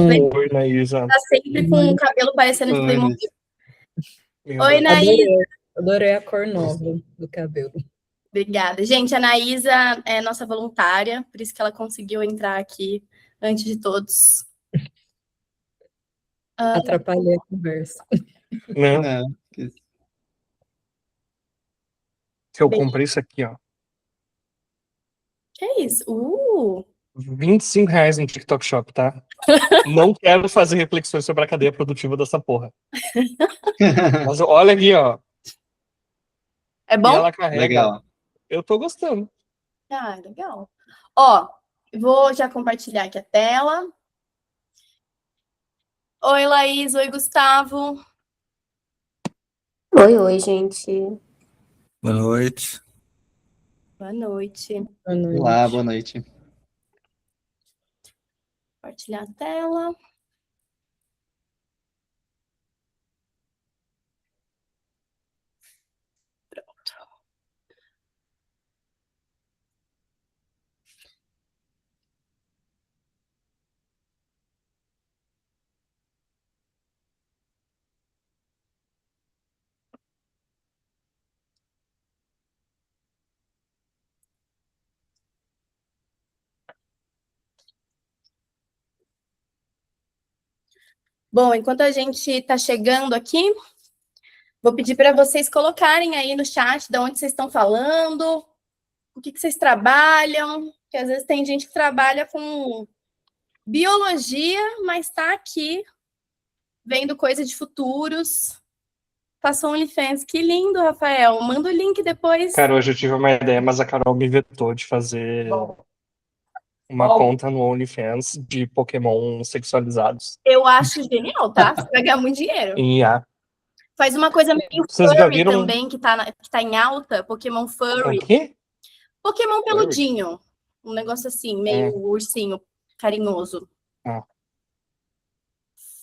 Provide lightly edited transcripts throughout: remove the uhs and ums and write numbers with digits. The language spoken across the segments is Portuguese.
Oi, Naísa. Tá sempre com o cabelo parecendo de Playmobil. Oi, Naísa. Adorei a cor nova do cabelo. Obrigada. Gente, a Naísa é nossa voluntária, por isso que ela conseguiu entrar aqui antes de todos. Atrapalhei a conversa. Não. Que eu comprei isso aqui, ó. Que é isso? R$ 25 no TikTok Shop, tá? Não quero fazer reflexões sobre a cadeia produtiva dessa porra. Mas olha aqui, ó. É E bom? ela carrega. Legal. Eu tô gostando. Ah, legal. Ó, vou já compartilhar aqui a tela. Oi, Laís. Oi, Gustavo. Oi, gente. Boa noite. Boa noite. Boa noite. Olá, boa noite. Compartilhar a tela. Pronto. Bom, enquanto a gente está chegando aqui, vou pedir para vocês colocarem aí no chat de onde vocês estão falando, o que vocês trabalham, porque às vezes tem gente que trabalha com biologia, mas está aqui vendo coisa de futuros. Faça um OnlyFans. Que lindo, Rafael. Manda o link depois. Cara, hoje eu tive uma ideia, mas a Carol me vetou de fazer uma conta no OnlyFans de Pokémon sexualizados. Eu acho genial, tá? Você vai ganhar muito dinheiro. Em IA. Faz uma coisa meio Vocês já furry viram também, que tá em alta. Pokémon o furry. quê? Pokémon peludinho. Um negócio assim, meio ursinho carinhoso. Ah.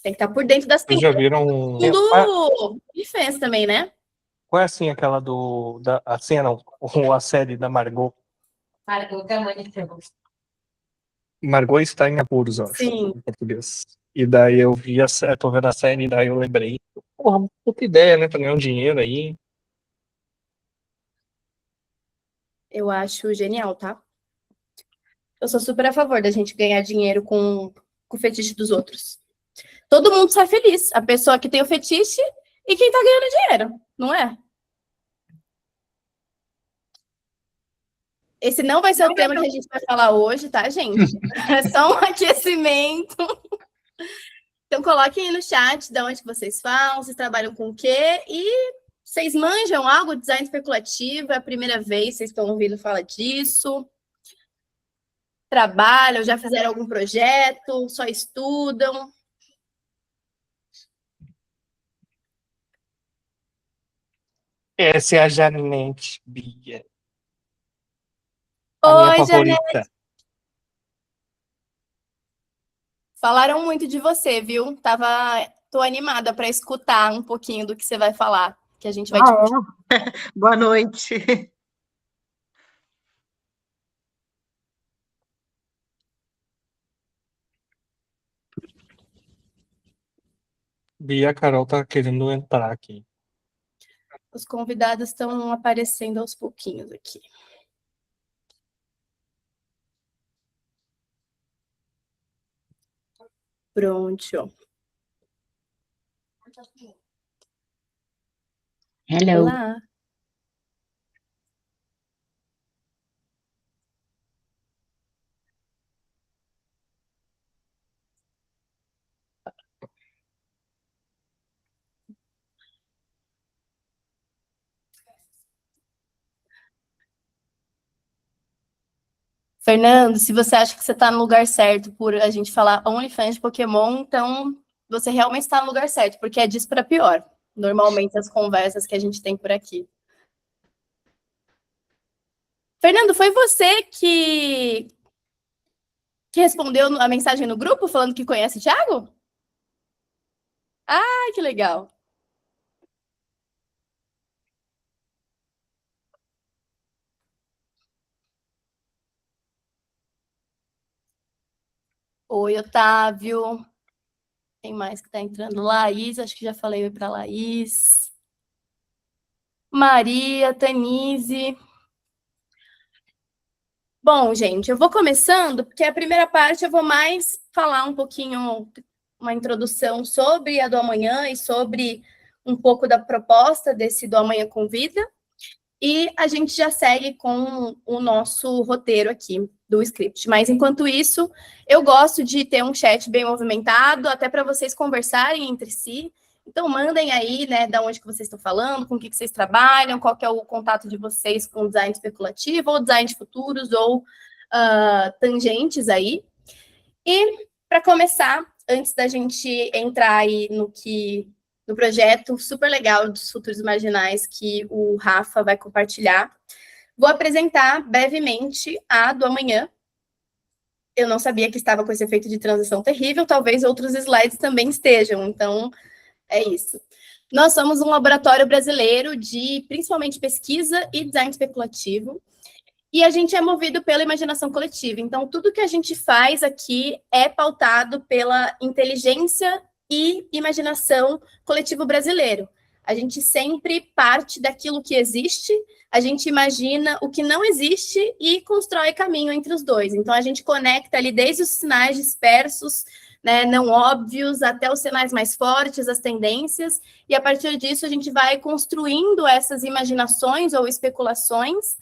Tem que estar por dentro das Vocês já viram... do OnlyFans também, né? Qual é assim aquela a cena, ou a série da Margot? Margot está em apuros, eu acho, Sim. em português. E daí eu vi tô vendo a série e daí eu lembrei. Porra, puta ideia, né? Pra ganhar um dinheiro aí. Eu acho genial, tá? Eu sou super a favor da gente ganhar dinheiro com o fetiche dos outros. Todo mundo sai feliz. A pessoa que tem o fetiche e quem tá ganhando dinheiro, não é? Esse não vai ser o tema que a gente vai falar hoje, tá, gente? É só um aquecimento. Então, coloquem aí no chat de onde vocês falam, vocês trabalham com o quê e vocês manjam algo de design especulativo, é a primeira vez que vocês estão ouvindo falar disso. Trabalham, já fizeram algum projeto, só estudam. Essa é a Janete Bia. A minha Oi, favorita. Janete. Falaram muito de você, viu? Tô animada para escutar um pouquinho do que você vai falar, que a gente vai discutir. Boa noite. Bia, a Carol tá querendo entrar aqui. Os convidados estão aparecendo aos pouquinhos aqui. Pronto. Hello. Olá. Fernando, se você acha que você está no lugar certo por a gente falar OnlyFans de Pokémon, então você realmente está no lugar certo, porque é disso para pior. Normalmente as conversas que a gente tem por aqui. Fernando, foi você que respondeu a mensagem no grupo falando que conhece o Thiago? Ai, que legal. Oi, Otávio. Quem mais que está entrando? Laís, acho que já falei oi para Laís. Maria, Tanise. Bom, gente, eu vou começando, porque a primeira parte eu vou mais falar um pouquinho, uma introdução sobre a do amanhã e sobre um pouco da proposta desse do Amanhã Convida. E a gente já segue com o nosso roteiro aqui do script. Mas, enquanto isso, eu gosto de ter um chat bem movimentado, até para vocês conversarem entre si. Então, mandem aí, né, da onde que vocês estão falando, com o que vocês trabalham, qual que é o contato de vocês com design especulativo, ou design de futuros, ou tangentes aí. E, para começar, antes da gente entrar aí no projeto super legal dos futuros marginais que o Rafa vai compartilhar, vou apresentar brevemente a do amanhã. Eu não sabia que estava com esse efeito de transição terrível, talvez outros slides também estejam, então é isso. Nós somos um laboratório brasileiro de, principalmente, pesquisa e design especulativo, e a gente é movido pela imaginação coletiva. Então, tudo que a gente faz aqui é pautado pela inteligência e imaginação coletivo brasileiro. A gente sempre parte daquilo que existe, a gente imagina o que não existe e constrói caminho entre os dois. Então, a gente conecta ali desde os sinais dispersos, né, não óbvios, até os sinais mais fortes, as tendências, e a partir disso a gente vai construindo essas imaginações ou especulações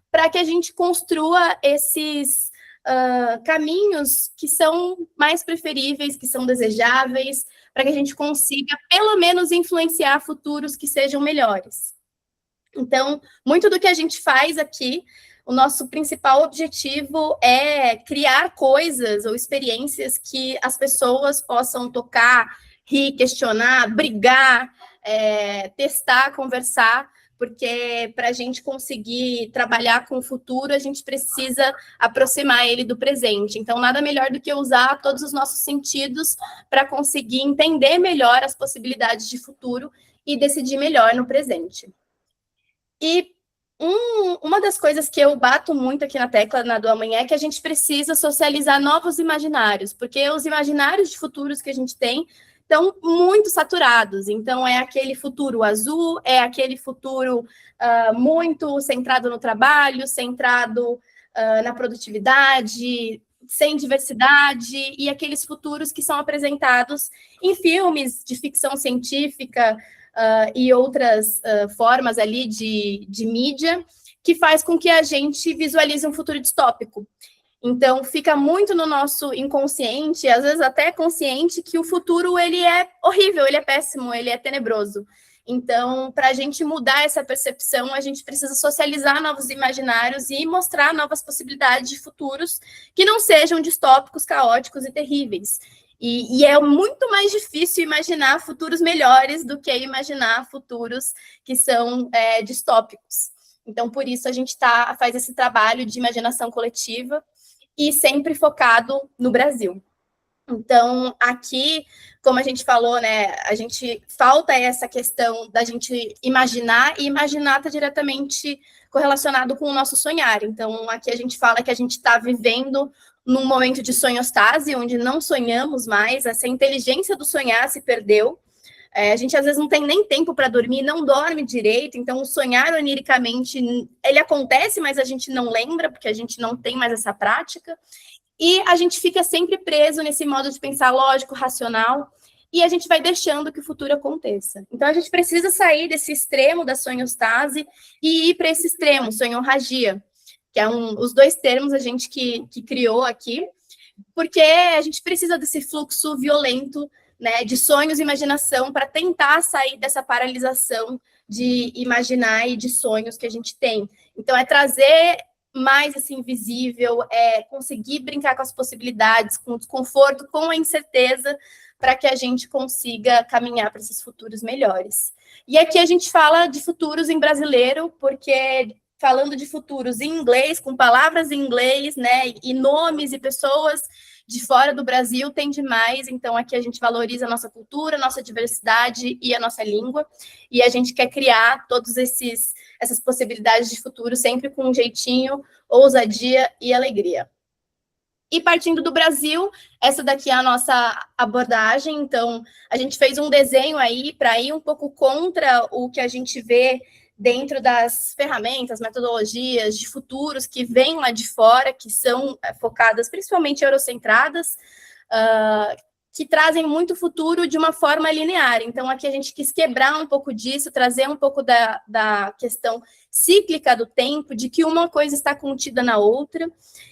para que a gente construa esses caminhos que são mais preferíveis, que são desejáveis, para que a gente consiga, pelo menos, influenciar futuros que sejam melhores. Então, muito do que a gente faz aqui, o nosso principal objetivo é criar coisas ou experiências que as pessoas possam tocar, rir, questionar, brigar, testar, conversar, porque para a gente conseguir trabalhar com o futuro, a gente precisa aproximar ele do presente. Então, nada melhor do que usar todos os nossos sentidos para conseguir entender melhor as possibilidades de futuro e decidir melhor no presente. E uma das coisas que eu bato muito aqui na tecla na do amanhã é que a gente precisa socializar novos imaginários, porque os imaginários de futuros que a gente tem estão muito saturados. Então, é aquele futuro azul, é aquele futuro muito centrado no trabalho, centrado na produtividade, sem diversidade, e aqueles futuros que são apresentados em filmes de ficção científica e outras formas ali de mídia, que faz com que a gente visualize um futuro distópico. Então, fica muito no nosso inconsciente, às vezes até consciente, que o futuro ele é horrível, ele é péssimo, ele é tenebroso. Então, para a gente mudar essa percepção, a gente precisa socializar novos imaginários e mostrar novas possibilidades de futuros que não sejam distópicos, caóticos e terríveis. E é muito mais difícil imaginar futuros melhores do que imaginar futuros que são distópicos. Então, por isso, a gente faz esse trabalho de imaginação coletiva e sempre focado no Brasil. Então, aqui, como a gente falou, né, a gente falta essa questão da gente imaginar, e imaginar está diretamente correlacionado com o nosso sonhar. Então, aqui a gente fala que a gente está vivendo num momento de sonhostase, onde não sonhamos mais, essa inteligência do sonhar se perdeu. A gente, às vezes, não tem nem tempo para dormir, não dorme direito, então o sonhar oniricamente, ele acontece, mas a gente não lembra, porque a gente não tem mais essa prática, e a gente fica sempre preso nesse modo de pensar lógico, racional, e a gente vai deixando que o futuro aconteça. Então, a gente precisa sair desse extremo da sonhostase e ir para esse extremo, sonhorragia, que é os dois termos a gente que criou aqui, porque a gente precisa desse fluxo violento, né, de sonhos e imaginação para tentar sair dessa paralisação de imaginar e de sonhos que a gente tem. Então, é trazer mais assim visível, é conseguir brincar com as possibilidades, com o desconforto, com a incerteza, para que a gente consiga caminhar para esses futuros melhores. E aqui a gente fala de futuros em brasileiro, porque falando de futuros em inglês, com palavras em inglês, né, e nomes e pessoas de fora do Brasil tem demais, então aqui a gente valoriza a nossa cultura, a nossa diversidade e a nossa língua, e a gente quer criar todos essas possibilidades de futuro sempre com um jeitinho, ousadia e alegria. E partindo do Brasil, essa daqui é a nossa abordagem. Então, a gente fez um desenho aí para ir um pouco contra o que a gente vê dentro das ferramentas, metodologias de futuros que vêm lá de fora, que são focadas principalmente eurocentradas, que trazem muito futuro de uma forma linear. Então, aqui a gente quis quebrar um pouco disso, trazer um pouco da questão cíclica do tempo, de que uma coisa está contida na outra,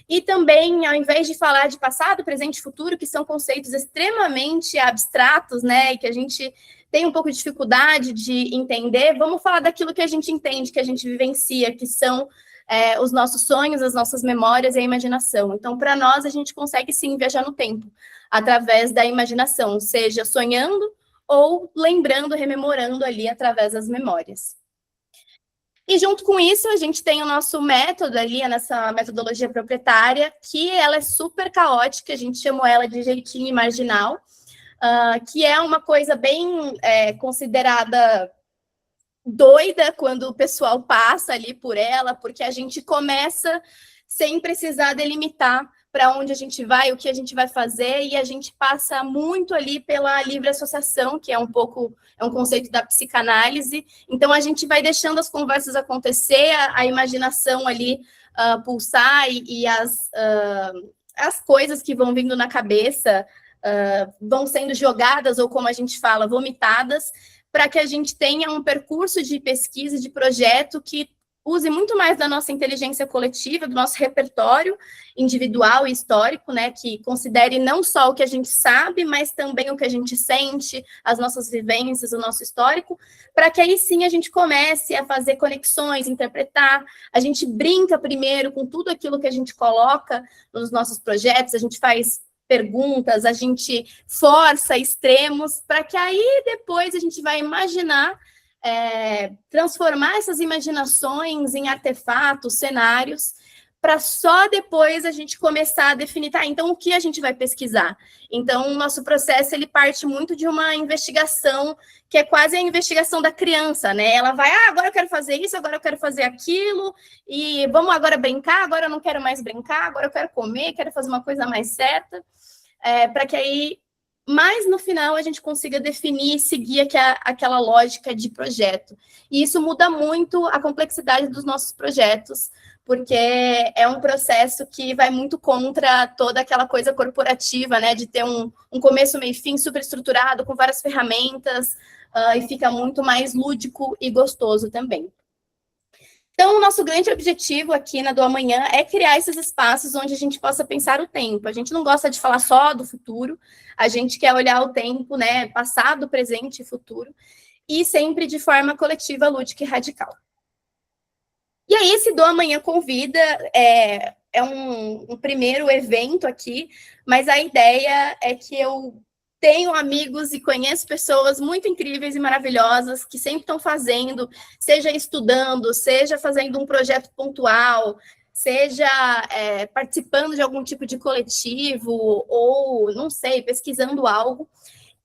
e também, ao invés de falar de passado, presente e futuro, que são conceitos extremamente abstratos, né, e que a gente tem um pouco de dificuldade de entender, vamos falar daquilo que a gente entende, que a gente vivencia, que são os nossos sonhos, as nossas memórias e a imaginação. Então, para nós, a gente consegue sim viajar no tempo, através da imaginação, seja sonhando ou lembrando, rememorando ali através das memórias. E junto com isso, a gente tem o nosso método ali, nessa metodologia proprietária, que ela é super caótica, a gente chamou ela de jeitinho marginal, que é uma coisa bem considerada doida quando o pessoal passa ali por ela, porque a gente começa sem precisar delimitar para onde a gente vai, o que a gente vai fazer, e a gente passa muito ali pela livre associação, que é um conceito da psicanálise. Então, a gente vai deixando as conversas acontecer, a imaginação ali pulsar, e as coisas que vão vindo na cabeça vão sendo jogadas, ou como a gente fala, vomitadas, para que a gente tenha um percurso de pesquisa, de projeto que use muito mais da nossa inteligência coletiva, do nosso repertório individual e histórico, né, que considere não só o que a gente sabe, mas também o que a gente sente, as nossas vivências, o nosso histórico, para que aí sim a gente comece a fazer conexões, interpretar. A gente brinca primeiro com tudo aquilo que a gente coloca nos nossos projetos, a gente faz perguntas, a gente força extremos, para que aí depois a gente vai imaginar, transformar essas imaginações em artefatos, cenários, para só depois a gente começar a definir, então o que a gente vai pesquisar? Então, o nosso processo, ele parte muito de uma investigação, que é quase a investigação da criança, né? Ela vai, agora eu quero fazer isso, agora eu quero fazer aquilo, e vamos agora brincar, agora eu não quero mais brincar, agora eu quero comer, quero fazer uma coisa mais certa, para que aí, mais no final, a gente consiga definir e seguir aquela lógica de projeto. E isso muda muito a complexidade dos nossos projetos, porque é um processo que vai muito contra toda aquela coisa corporativa, né, de ter um começo, meio e fim super estruturado, com várias ferramentas, e fica muito mais lúdico e gostoso também. Então, o nosso grande objetivo aqui na Do Amanhã é criar esses espaços onde a gente possa pensar o tempo. A gente não gosta de falar só do futuro, a gente quer olhar o tempo, né, passado, presente e futuro, e sempre de forma coletiva, lúdica e radical. E aí, esse Do Amanhã Convida é um primeiro evento aqui, mas a ideia é que eu tenho amigos e conheço pessoas muito incríveis e maravilhosas que sempre estão fazendo, seja estudando, seja fazendo um projeto pontual, seja participando de algum tipo de coletivo, ou, não sei, pesquisando algo,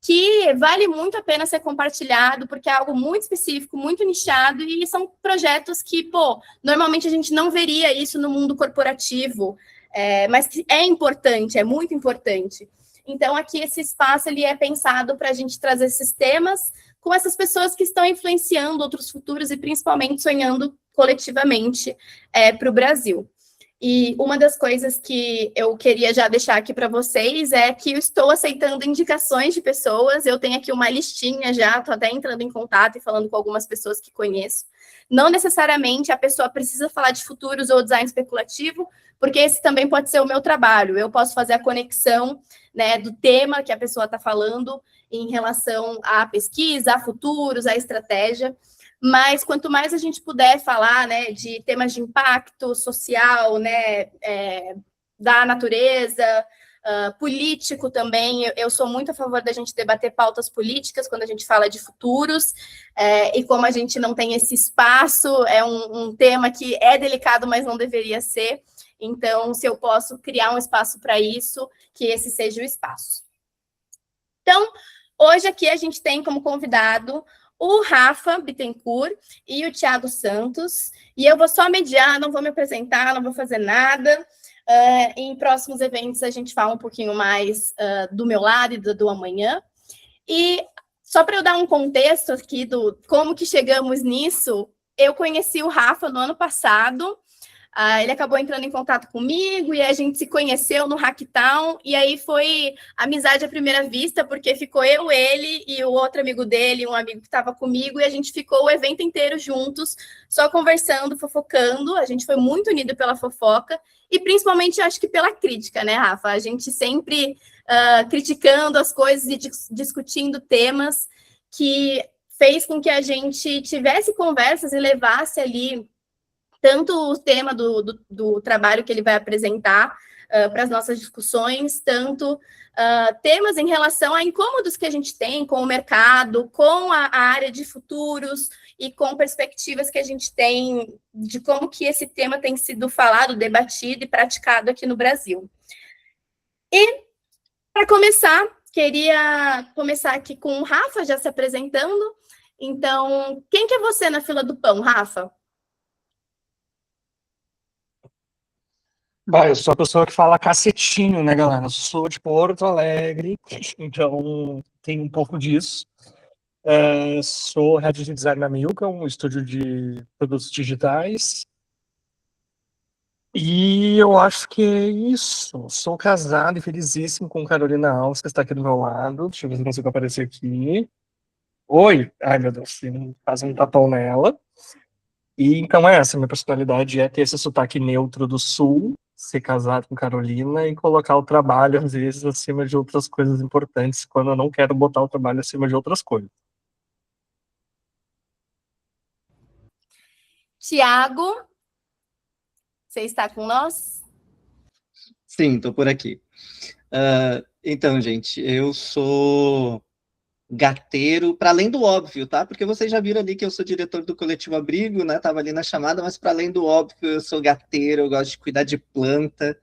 que vale muito a pena ser compartilhado, porque é algo muito específico, muito nichado, e são projetos que, normalmente a gente não veria isso no mundo corporativo, mas que é importante, é muito importante. Então, aqui esse espaço ele é pensado para a gente trazer esses temas com essas pessoas que estão influenciando outros futuros e principalmente sonhando coletivamente para o Brasil. E uma das coisas que eu queria já deixar aqui para vocês é que eu estou aceitando indicações de pessoas, eu tenho aqui uma listinha já, estou até entrando em contato e falando com algumas pessoas que conheço. Não necessariamente a pessoa precisa falar de futuros ou design especulativo, porque esse também pode ser o meu trabalho. Eu posso fazer a conexão, né, do tema que a pessoa está falando em relação à pesquisa, a futuros, à estratégia. Mas quanto mais a gente puder falar, né, de temas de impacto social, né, da natureza, político também, eu sou muito a favor da gente debater pautas políticas quando a gente fala de futuros, e como a gente não tem esse espaço, é um tema que é delicado, mas não deveria ser. Então, se eu posso criar um espaço para isso, que esse seja o espaço. Então, hoje aqui a gente tem como convidado o Rafa Bittencourt e o Thiago Santos, e eu vou só mediar, não vou me apresentar, não vou fazer nada. Em próximos eventos a gente fala um pouquinho mais do meu lado e do amanhã. E só para eu dar um contexto aqui do como que chegamos nisso, eu conheci o Rafa no ano passado. Ele acabou entrando em contato comigo e a gente se conheceu no Hacktown, e aí foi amizade à primeira vista, porque ficou eu, ele e o outro amigo dele, um amigo que estava comigo, e a gente ficou o evento inteiro juntos, só conversando, fofocando. A gente foi muito unido pela fofoca e principalmente, acho que pela crítica, né, Rafa? A gente sempre criticando as coisas e discutindo temas, que fez com que a gente tivesse conversas e levasse ali tanto o tema do trabalho que ele vai apresentar para as nossas discussões, tanto temas em relação a incômodos que a gente tem com o mercado, com a área de futuros e com perspectivas que a gente tem de como que esse tema tem sido falado, debatido e praticado aqui no Brasil. E, para começar, queria começar aqui com o Rafa já se apresentando. Então, quem que é você na fila do pão, Rafa? Bah, eu sou a pessoa que fala cacetinho, né, galera? Eu sou de Porto Alegre, então tem um pouco disso. Sou head de design na Milka, um estúdio de produtos digitais. E eu acho que é isso. Sou casado e felicíssimo com Carolina Alves, que está aqui do meu lado. Deixa eu ver se eu consigo aparecer aqui. Oi! Ai, meu Deus, faz um tapão nela. E então essa, minha personalidade é ter esse sotaque neutro do Sul, ser casado com Carolina e colocar o trabalho, às vezes, acima de outras coisas importantes, quando eu não quero botar o trabalho acima de outras coisas. Tiago, você está com nós? Sim, estou por aqui. Então, gente, eu sou gateiro, para além do óbvio, tá? Porque vocês já viram ali que eu sou diretor do Coletivo Abrigo, né? Tava ali na chamada, mas para além do óbvio, eu sou gateiro, eu gosto de cuidar de planta,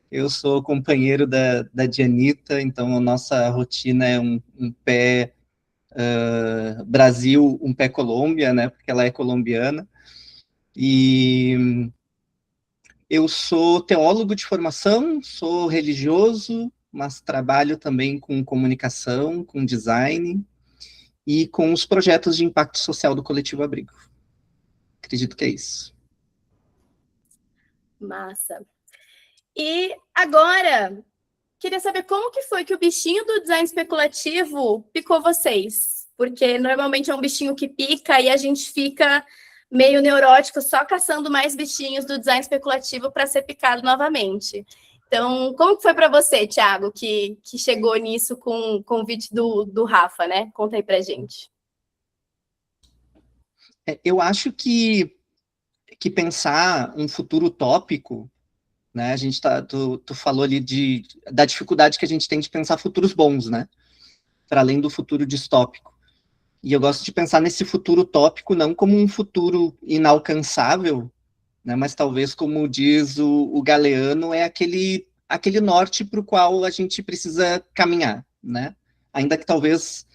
eu sou companheiro da Dianita, então a nossa rotina é um pé Brasil, um pé Colômbia, né? Porque ela é colombiana. E eu sou teólogo de formação, sou religioso, mas trabalho também com comunicação, com design e com os projetos de impacto social do Coletivo Abrigo. Acredito que é isso. Massa. E agora, queria saber como que foi que o bichinho do design especulativo picou vocês? Porque normalmente é um bichinho que pica e a gente fica meio neurótico só caçando mais bichinhos do design especulativo para ser picado novamente. Então, como que foi para você, Thiago, que chegou nisso com o convite do Rafa, né? Conta aí pra gente. Eu acho que pensar um futuro utópico, né? A gente tu falou ali da dificuldade que a gente tem de pensar futuros bons, né? Para além do futuro distópico. E eu gosto de pensar nesse futuro utópico não como um futuro inalcançável, né? Mas talvez, como diz o Galeano, é aquele norte para o qual a gente precisa caminhar, né? Ainda que talvez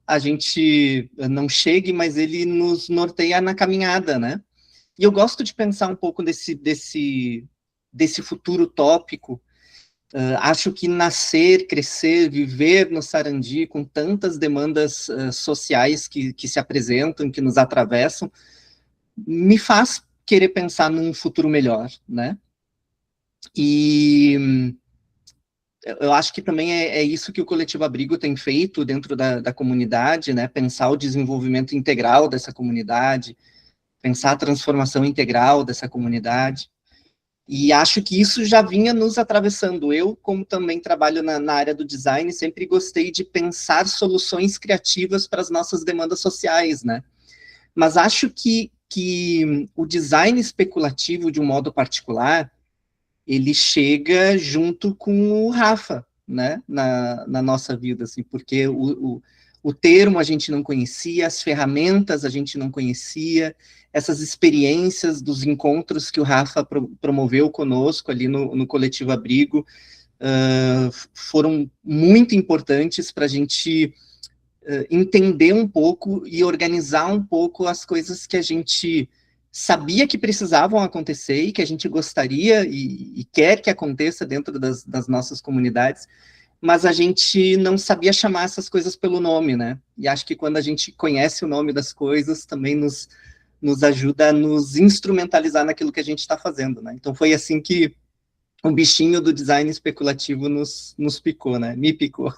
a gente não chegue, mas ele nos norteia na caminhada, né? E eu gosto de pensar um pouco desse futuro utópico. Acho que nascer, crescer, viver no Sarandi, com tantas demandas sociais que se apresentam, que nos atravessam, me faz querer pensar num futuro melhor, né? E eu acho que também é isso que o Coletivo Abrigo tem feito dentro da comunidade, né? Pensar o desenvolvimento integral dessa comunidade, pensar a transformação integral dessa comunidade. E acho que isso já vinha nos atravessando. Eu, como também trabalho na área do design, sempre gostei de pensar soluções criativas para as nossas demandas sociais, né? Mas acho que o design especulativo, de um modo particular, ele chega junto com o Rafa, né? Na nossa vida, assim, porque o termo a gente não conhecia, as ferramentas a gente não conhecia, essas experiências dos encontros que o Rafa promoveu conosco ali no Coletivo Abrigo foram muito importantes para a gente entender um pouco e organizar um pouco as coisas que a gente sabia que precisavam acontecer e que a gente gostaria e quer que aconteça dentro das nossas comunidades, mas a gente não sabia chamar essas coisas pelo nome, né? E acho que quando a gente conhece o nome das coisas, também nos ajuda a nos instrumentalizar naquilo que a gente está fazendo, né? Então foi assim que o bichinho do design especulativo nos picou, né? Me picou.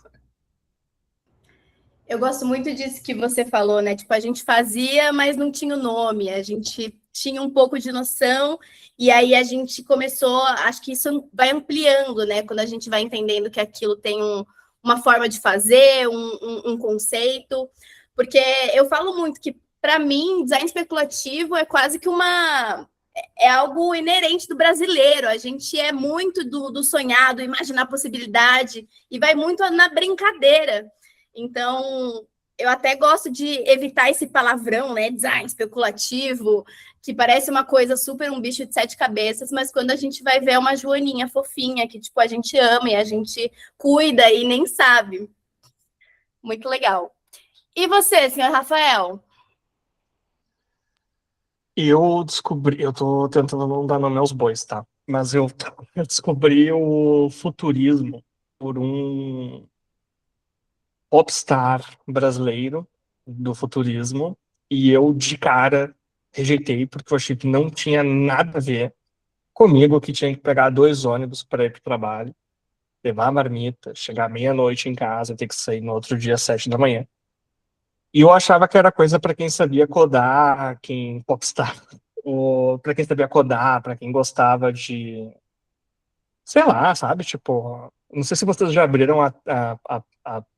Eu gosto muito disso que você falou, né? Tipo, a gente fazia, mas não tinha o nome, a gente tinha um pouco de noção, e aí a gente começou, acho que isso vai ampliando, né? Quando a gente vai entendendo que aquilo tem uma forma de fazer, um conceito, porque eu falo muito que, para mim, design especulativo é quase que é algo inerente do brasileiro. A gente é muito do sonhar, do imaginar possibilidade, e vai muito na brincadeira. Então, eu até gosto de evitar esse palavrão, né? Design especulativo, que parece uma coisa super um bicho de 7 cabeças, mas quando a gente vai ver uma joaninha fofinha, que tipo, a gente ama e a gente cuida e nem sabe. Muito legal. E você, senhor Rafael? Eu tô tentando não dar nome aos bois, tá? Mas eu descobri o futurismo por um popstar brasileiro do futurismo, e eu, de cara, rejeitei, porque eu achei que não tinha nada a ver comigo, que tinha que pegar 2 ônibus para ir para o trabalho, levar a marmita, chegar meia-noite em casa, ter que sair no outro dia às 7 da manhã. E eu achava que era coisa para quem sabia codar, quem popstar, ou para quem sabia codar, para quem gostava de, sei lá, sabe? Tipo, não sei se vocês já abriram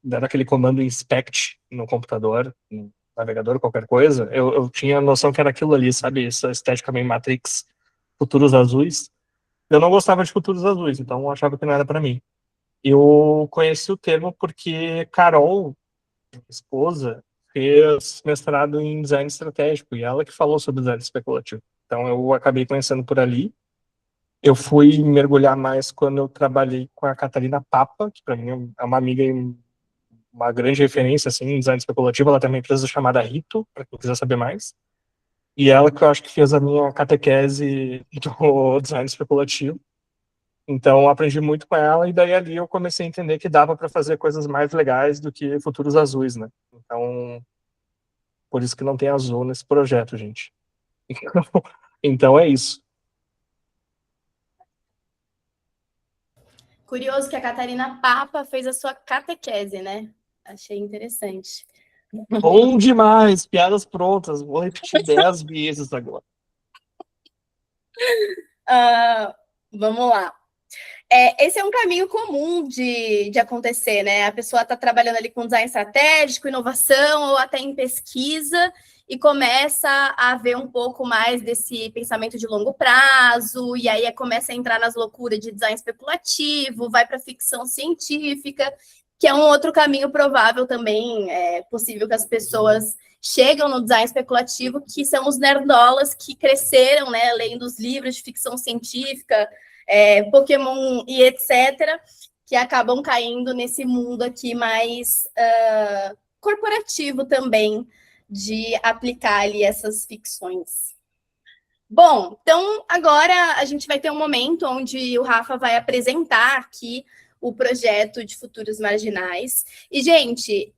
deram aquele comando inspect no computador, no navegador, qualquer coisa. Eu tinha a noção que era aquilo ali, sabe? Essa estética meio Matrix, futuros azuis. Eu não gostava de futuros azuis, então eu achava que não era para mim. Eu conheci o termo porque Carol, minha esposa, fez mestrado em design estratégico, e ela que falou sobre design especulativo. Então eu acabei conhecendo por ali. Eu fui mergulhar mais quando eu trabalhei com a Catarina Papa, que para mim é uma amiga e uma grande referência assim, em design especulativo. Ela tem uma empresa chamada Rito, para quem quiser saber mais. E ela que eu acho que fez a minha catequese do design especulativo. Então eu aprendi muito com ela, e daí ali eu comecei a entender que dava para fazer coisas mais legais do que futuros azuis, né? Então, por isso que não tem azul nesse projeto, gente. Então é isso. Curioso que a Catarina Papa fez a sua catequese, né? Achei interessante. Bom demais, piadas prontas. Vou repetir 10 vezes agora. Vamos lá. Esse é um caminho comum de acontecer, né? A pessoa está trabalhando ali com design estratégico, inovação ou até em pesquisa e começa a ver um pouco mais desse pensamento de longo prazo, e aí começa a entrar nas loucuras de design especulativo, vai para ficção científica, que é um outro caminho provável também, possível que as pessoas chegam no design especulativo, que são os nerdolas que cresceram, né, lendo os livros de ficção científica, Pokémon e etc., que acabam caindo nesse mundo aqui mais corporativo também, de aplicar ali essas ficções. Bom, então agora a gente vai ter um momento onde o Rafa vai apresentar aqui o projeto de futuros marginais. E, gente,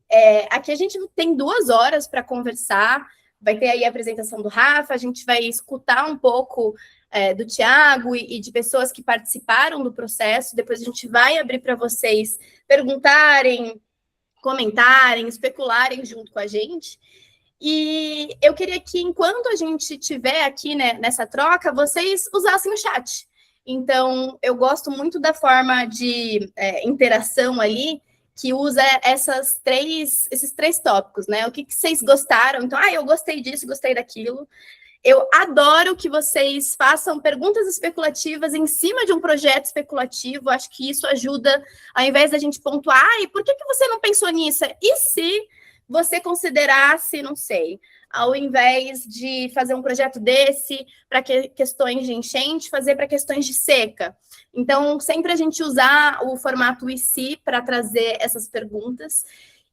aqui a gente tem 2 horas para conversar, vai ter aí a apresentação do Rafa, a gente vai escutar um pouco do Tiago e de pessoas que participaram do processo, depois a gente vai abrir para vocês perguntarem, comentarem, especularem junto com a gente. E eu queria que, enquanto a gente estiver aqui, né, nessa troca, vocês usassem o chat. Então, eu gosto muito da forma de interação ali, que usa esses 3 tópicos, né? O que vocês gostaram? Então, eu gostei disso, gostei daquilo. Eu adoro que vocês façam perguntas especulativas em cima de um projeto especulativo. Acho que isso ajuda, ao invés da gente pontuar, e por que você não pensou nisso? E se você considerasse, não sei, ao invés de fazer um projeto desse para questões de enchente, fazer para questões de seca? Então, sempre a gente usar o formato e se para trazer essas perguntas.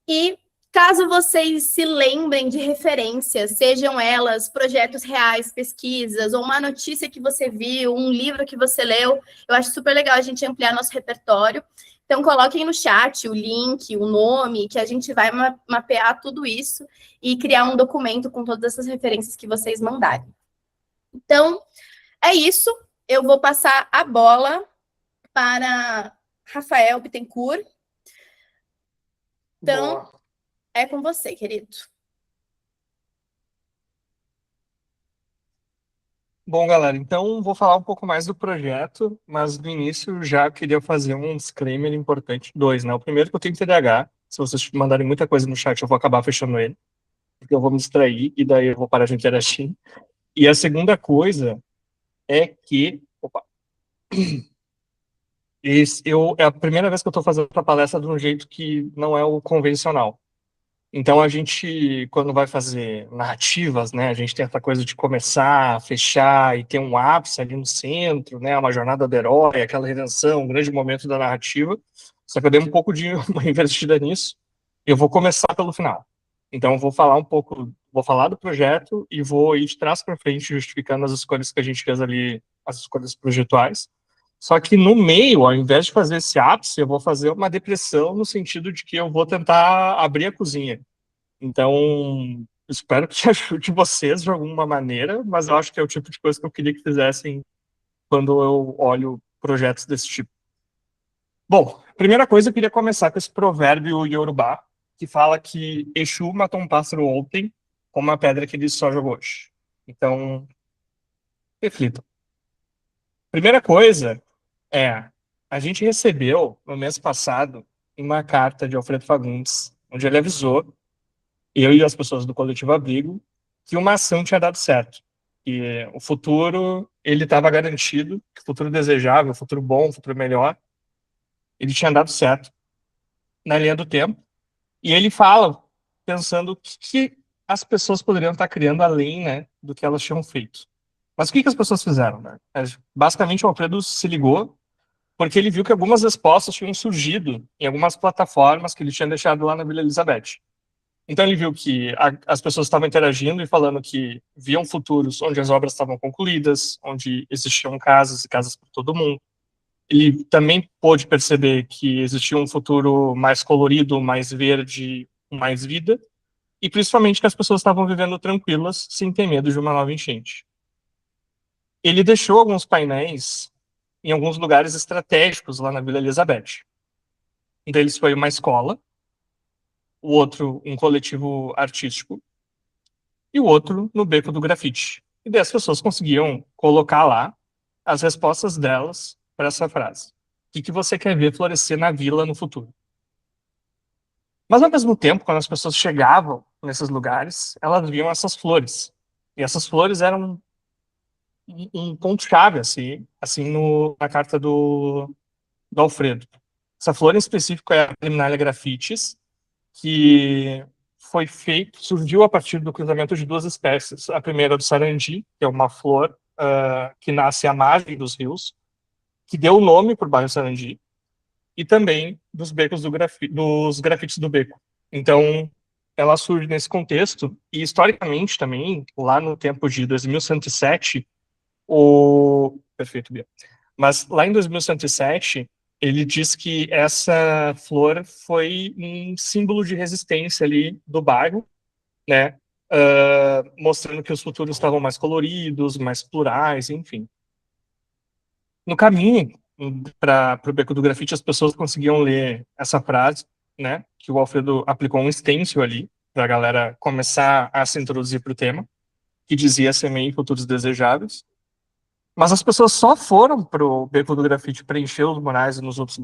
E Caso vocês se lembrem de referências, sejam elas projetos reais, pesquisas, ou uma notícia que você viu, um livro que você leu, eu acho super legal a gente ampliar nosso repertório. Então, coloquem no chat o link, o nome, que a gente vai mapear tudo isso e criar um documento com todas essas referências que vocês mandarem. Então, é isso. Eu vou passar a bola para Rafael Bittencourt. Então, Boa. é com você, querido. Bom, galera, então vou falar um pouco mais do projeto, mas no início já queria fazer um disclaimer importante. Dois, né? O primeiro que eu tenho TDAH. Se vocês mandarem muita coisa no chat, eu vou acabar fechando ele, porque eu vou me distrair e daí eu vou parar de interagir. E a segunda coisa é que... Opa! É a primeira vez que eu estou fazendo essa palestra de um jeito que não é o convencional. Então, a gente, quando vai fazer narrativas, né, a gente tem essa coisa de começar, fechar e ter um ápice ali no centro, né, uma jornada do herói, aquela redenção, um grande momento da narrativa. Só que eu dei um pouco de uma investida nisso. Eu vou começar pelo final. Então, eu vou falar um pouco, vou falar do projeto e vou ir de trás para frente justificando as escolhas que a gente fez ali, as escolhas projetuais. Só que no meio, ao invés de fazer esse ápice, eu vou fazer uma depressão no sentido de que eu vou tentar abrir a cozinha. Então, espero que ajude vocês de alguma maneira, mas eu acho que é o tipo de coisa que eu queria que fizessem quando eu olho projetos desse tipo. Bom, primeira coisa, eu queria começar com esse provérbio iorubá, que fala que Exu matou um pássaro ontem com uma pedra que ele só jogou hoje. Então, reflitam. Primeira coisa a gente recebeu, no mês passado, uma carta de Alfredo Fagundes, onde ele avisou, eu e as pessoas do Coletivo Abrigo, que uma ação tinha dado certo. Que o futuro, ele estava garantido, que o futuro desejável, o futuro bom, o futuro melhor, ele tinha dado certo na linha do tempo. E ele fala, pensando o que as pessoas poderiam estar criando além, né, do que elas tinham feito. Mas o que as pessoas fizeram, né? Basicamente, o Alfredo se ligou porque ele viu que algumas respostas tinham surgido em algumas plataformas que ele tinha deixado lá na Vila Elizabeth. Então ele viu que as pessoas estavam interagindo e falando que viam futuros onde as obras estavam concluídas, onde existiam casas e casas para todo mundo. Ele também pôde perceber que existia um futuro mais colorido, mais verde, com mais vida, e principalmente que as pessoas estavam vivendo tranquilas, sem ter medo de uma nova enchente. Ele deixou alguns painéis em alguns lugares estratégicos lá na Vila Elizabeth. Um deles foi uma escola, o outro um coletivo artístico, e o outro no Beco do Grafite. E daí as pessoas conseguiam colocar lá as respostas delas para essa frase. O que você quer ver florescer na vila no futuro? Mas, ao mesmo tempo, quando as pessoas chegavam nesses lugares, elas viam essas flores. E essas flores eram um ponto-chave, assim na carta do Alfredo. Essa flor em específico é a Terminalia graffitis, que surgiu a partir do cruzamento de duas espécies. A primeira do sarandi, que é uma flor que nasce à margem dos rios, que deu o nome para o bairro Sarandi, e também dos becos dos grafites do beco. Então, ela surge nesse contexto, e historicamente também, lá no tempo de 2107, Perfeito, Bia. Mas lá em 2107, ele diz que essa flor foi um símbolo de resistência ali do bairro, né? Mostrando que os futuros estavam mais coloridos, mais plurais, enfim. No caminho para o Beco do Grafite, as pessoas conseguiam ler essa frase, né? Que o Alfredo aplicou um stencil ali, para a galera começar a se introduzir para o tema, que dizia semeie futuros desejáveis. Mas as pessoas só foram pro Beco do Grafite preencher os murais nos outros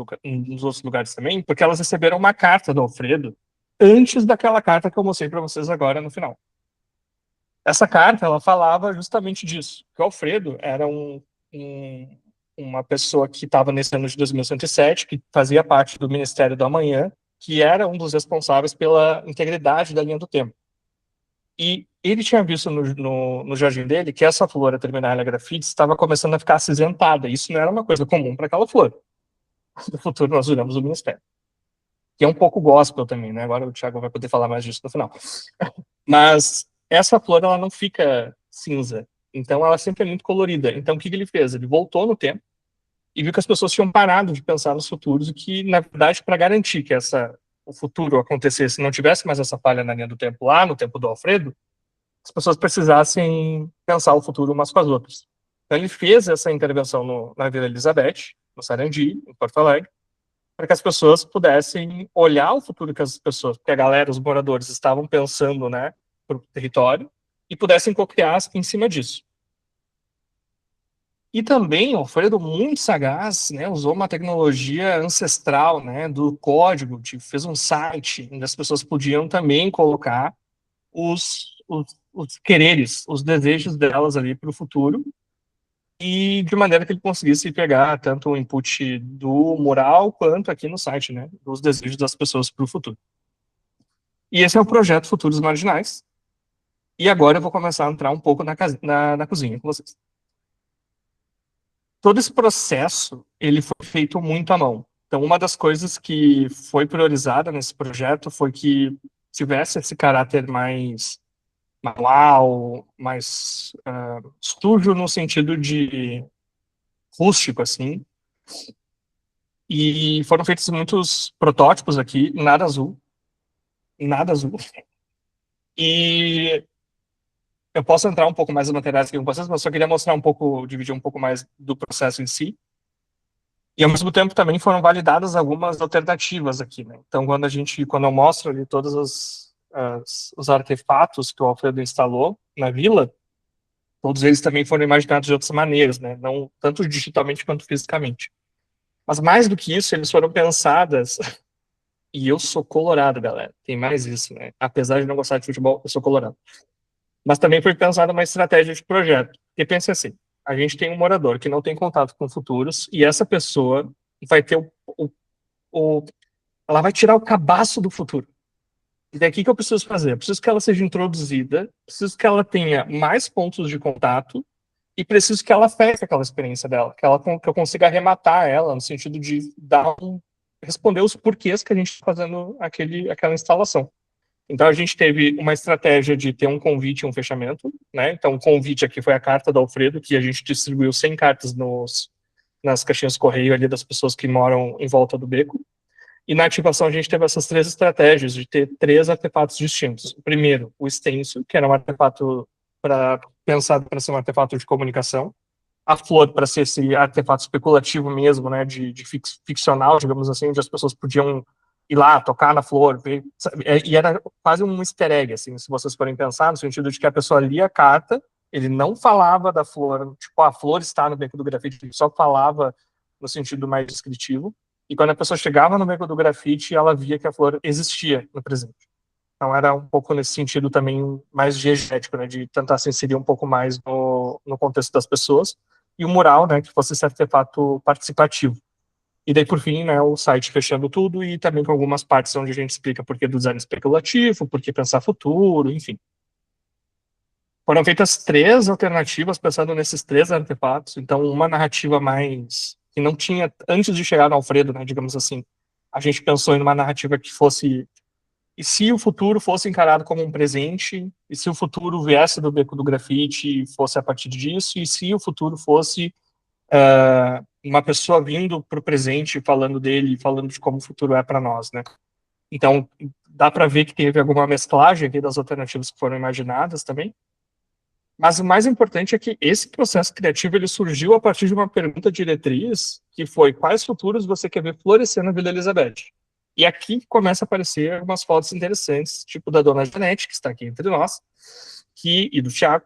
lugares também, porque elas receberam uma carta do Alfredo antes daquela carta que eu mostrei para vocês agora no final. Essa carta, ela falava justamente disso, que o Alfredo era uma pessoa que estava nesse ano de 2107, que fazia parte do Ministério do Amanhã, que era um dos responsáveis pela integridade da linha do tempo. E ele tinha visto no jardim dele que essa flor, a Terminalia graffitis, estava começando a ficar acinzentada. Isso não era uma coisa comum para aquela flor. No futuro, nós viramos o Ministério. que é um pouco gospel também, né? Agora o Thiago vai poder falar mais disso no final. Mas essa flor, ela não fica cinza. Então, ela sempre é muito colorida. Então, o que ele fez? Ele voltou no tempo e viu que as pessoas tinham parado de pensar nos futuros e que, na verdade, para garantir que o futuro acontecesse, não tivesse mais essa falha na linha do tempo lá, no tempo do Alfredo, as pessoas precisassem pensar o futuro umas com as outras. Então, ele fez essa intervenção na Vila Elizabeth, no Sarandi, em Porto Alegre, para que as pessoas pudessem olhar o futuro que as pessoas, que a galera, os moradores, estavam pensando, né, para o território, e pudessem cocriar em cima disso. E também o Alfredo, muito sagaz, né, usou uma tecnologia ancestral, né, do código, fez um site onde as pessoas podiam também colocar os quereres, os desejos delas ali para o futuro, e de maneira que ele conseguisse pegar tanto o input do mural quanto aqui no site, né, dos desejos das pessoas para o futuro. E esse é o projeto Futuros Marginais. E agora eu vou começar a entrar um pouco na cozinha com vocês. Todo esse processo, ele foi feito muito à mão. Então, uma das coisas que foi priorizada nesse projeto foi que tivesse esse caráter mais manual, mais sujo no sentido de rústico, assim. E foram feitos muitos protótipos aqui, nada azul. Nada azul. E eu posso entrar um pouco mais nos materiais aqui com vocês, mas só queria mostrar um pouco, dividir um pouco mais do processo em si. E, ao mesmo tempo, também foram validadas algumas alternativas aqui, né? Então, quando eu mostro ali todos os artefatos que o Alfredo instalou na vila, todos eles também foram imaginados de outras maneiras, né? Não tanto digitalmente quanto fisicamente. Mas, mais do que isso, eles foram pensadas... E eu sou colorado, galera. Tem mais isso, né? Apesar de não gostar de futebol, eu sou colorado. Mas também foi pensada uma estratégia de projeto. E pense assim, a gente tem um morador que não tem contato com futuros e essa pessoa vai ter ela vai tirar o cabaço do futuro. E daqui que eu preciso fazer? Eu preciso que ela seja introduzida, preciso que ela tenha mais pontos de contato e preciso que ela feche aquela experiência dela, que eu consiga arrematar ela no sentido de responder os porquês que a gente está fazendo aquela instalação. Então, a gente teve uma estratégia de ter um convite e um fechamento, né? Então, o convite aqui foi a carta do Alfredo, que a gente distribuiu 100 cartas nas caixinhas correio ali das pessoas que moram em volta do beco. E na ativação, a gente teve essas 3 estratégias de ter 3 artefatos distintos. O primeiro, o stencil, que era um artefato pensado para ser um artefato de comunicação. A flor para ser esse artefato especulativo mesmo, né, de ficcional, digamos assim, onde as pessoas podiam ir lá, tocar na flor, ver, e era quase um easter egg, assim, se vocês forem pensar, no sentido de que a pessoa lia a carta, ele não falava da flor, tipo, a flor está no beco do grafite, ele só falava no sentido mais descritivo, e quando a pessoa chegava no beco do grafite, ela via que a flor existia no presente. Então era um pouco nesse sentido também mais diegético, né, de tentar se inserir um pouco mais no contexto das pessoas, e o mural, né, que fosse esse artefato participativo. E daí, por fim, né, o site fechando tudo e também com algumas partes onde a gente explica por que do design especulativo, por que pensar futuro, enfim. Foram feitas 3 alternativas pensando nesses 3 artefatos. Então, uma narrativa mais... que não tinha... Antes de chegar no Alfredo, né, digamos assim, a gente pensou em uma narrativa que fosse... E se o futuro fosse encarado como um presente? E se o futuro viesse do beco do grafite e fosse a partir disso? E se o futuro fosse uma pessoa vindo para o presente, falando dele, falando de como o futuro é para nós, né? Então, dá para ver que teve alguma mesclagem aqui das alternativas que foram imaginadas também. Mas o mais importante é que esse processo criativo ele surgiu a partir de uma pergunta diretriz, que foi: quais futuros você quer ver florescer na Vila Elizabeth? E aqui começa a aparecer algumas fotos interessantes, tipo da dona Janete, que está aqui entre nós, e do Thiago,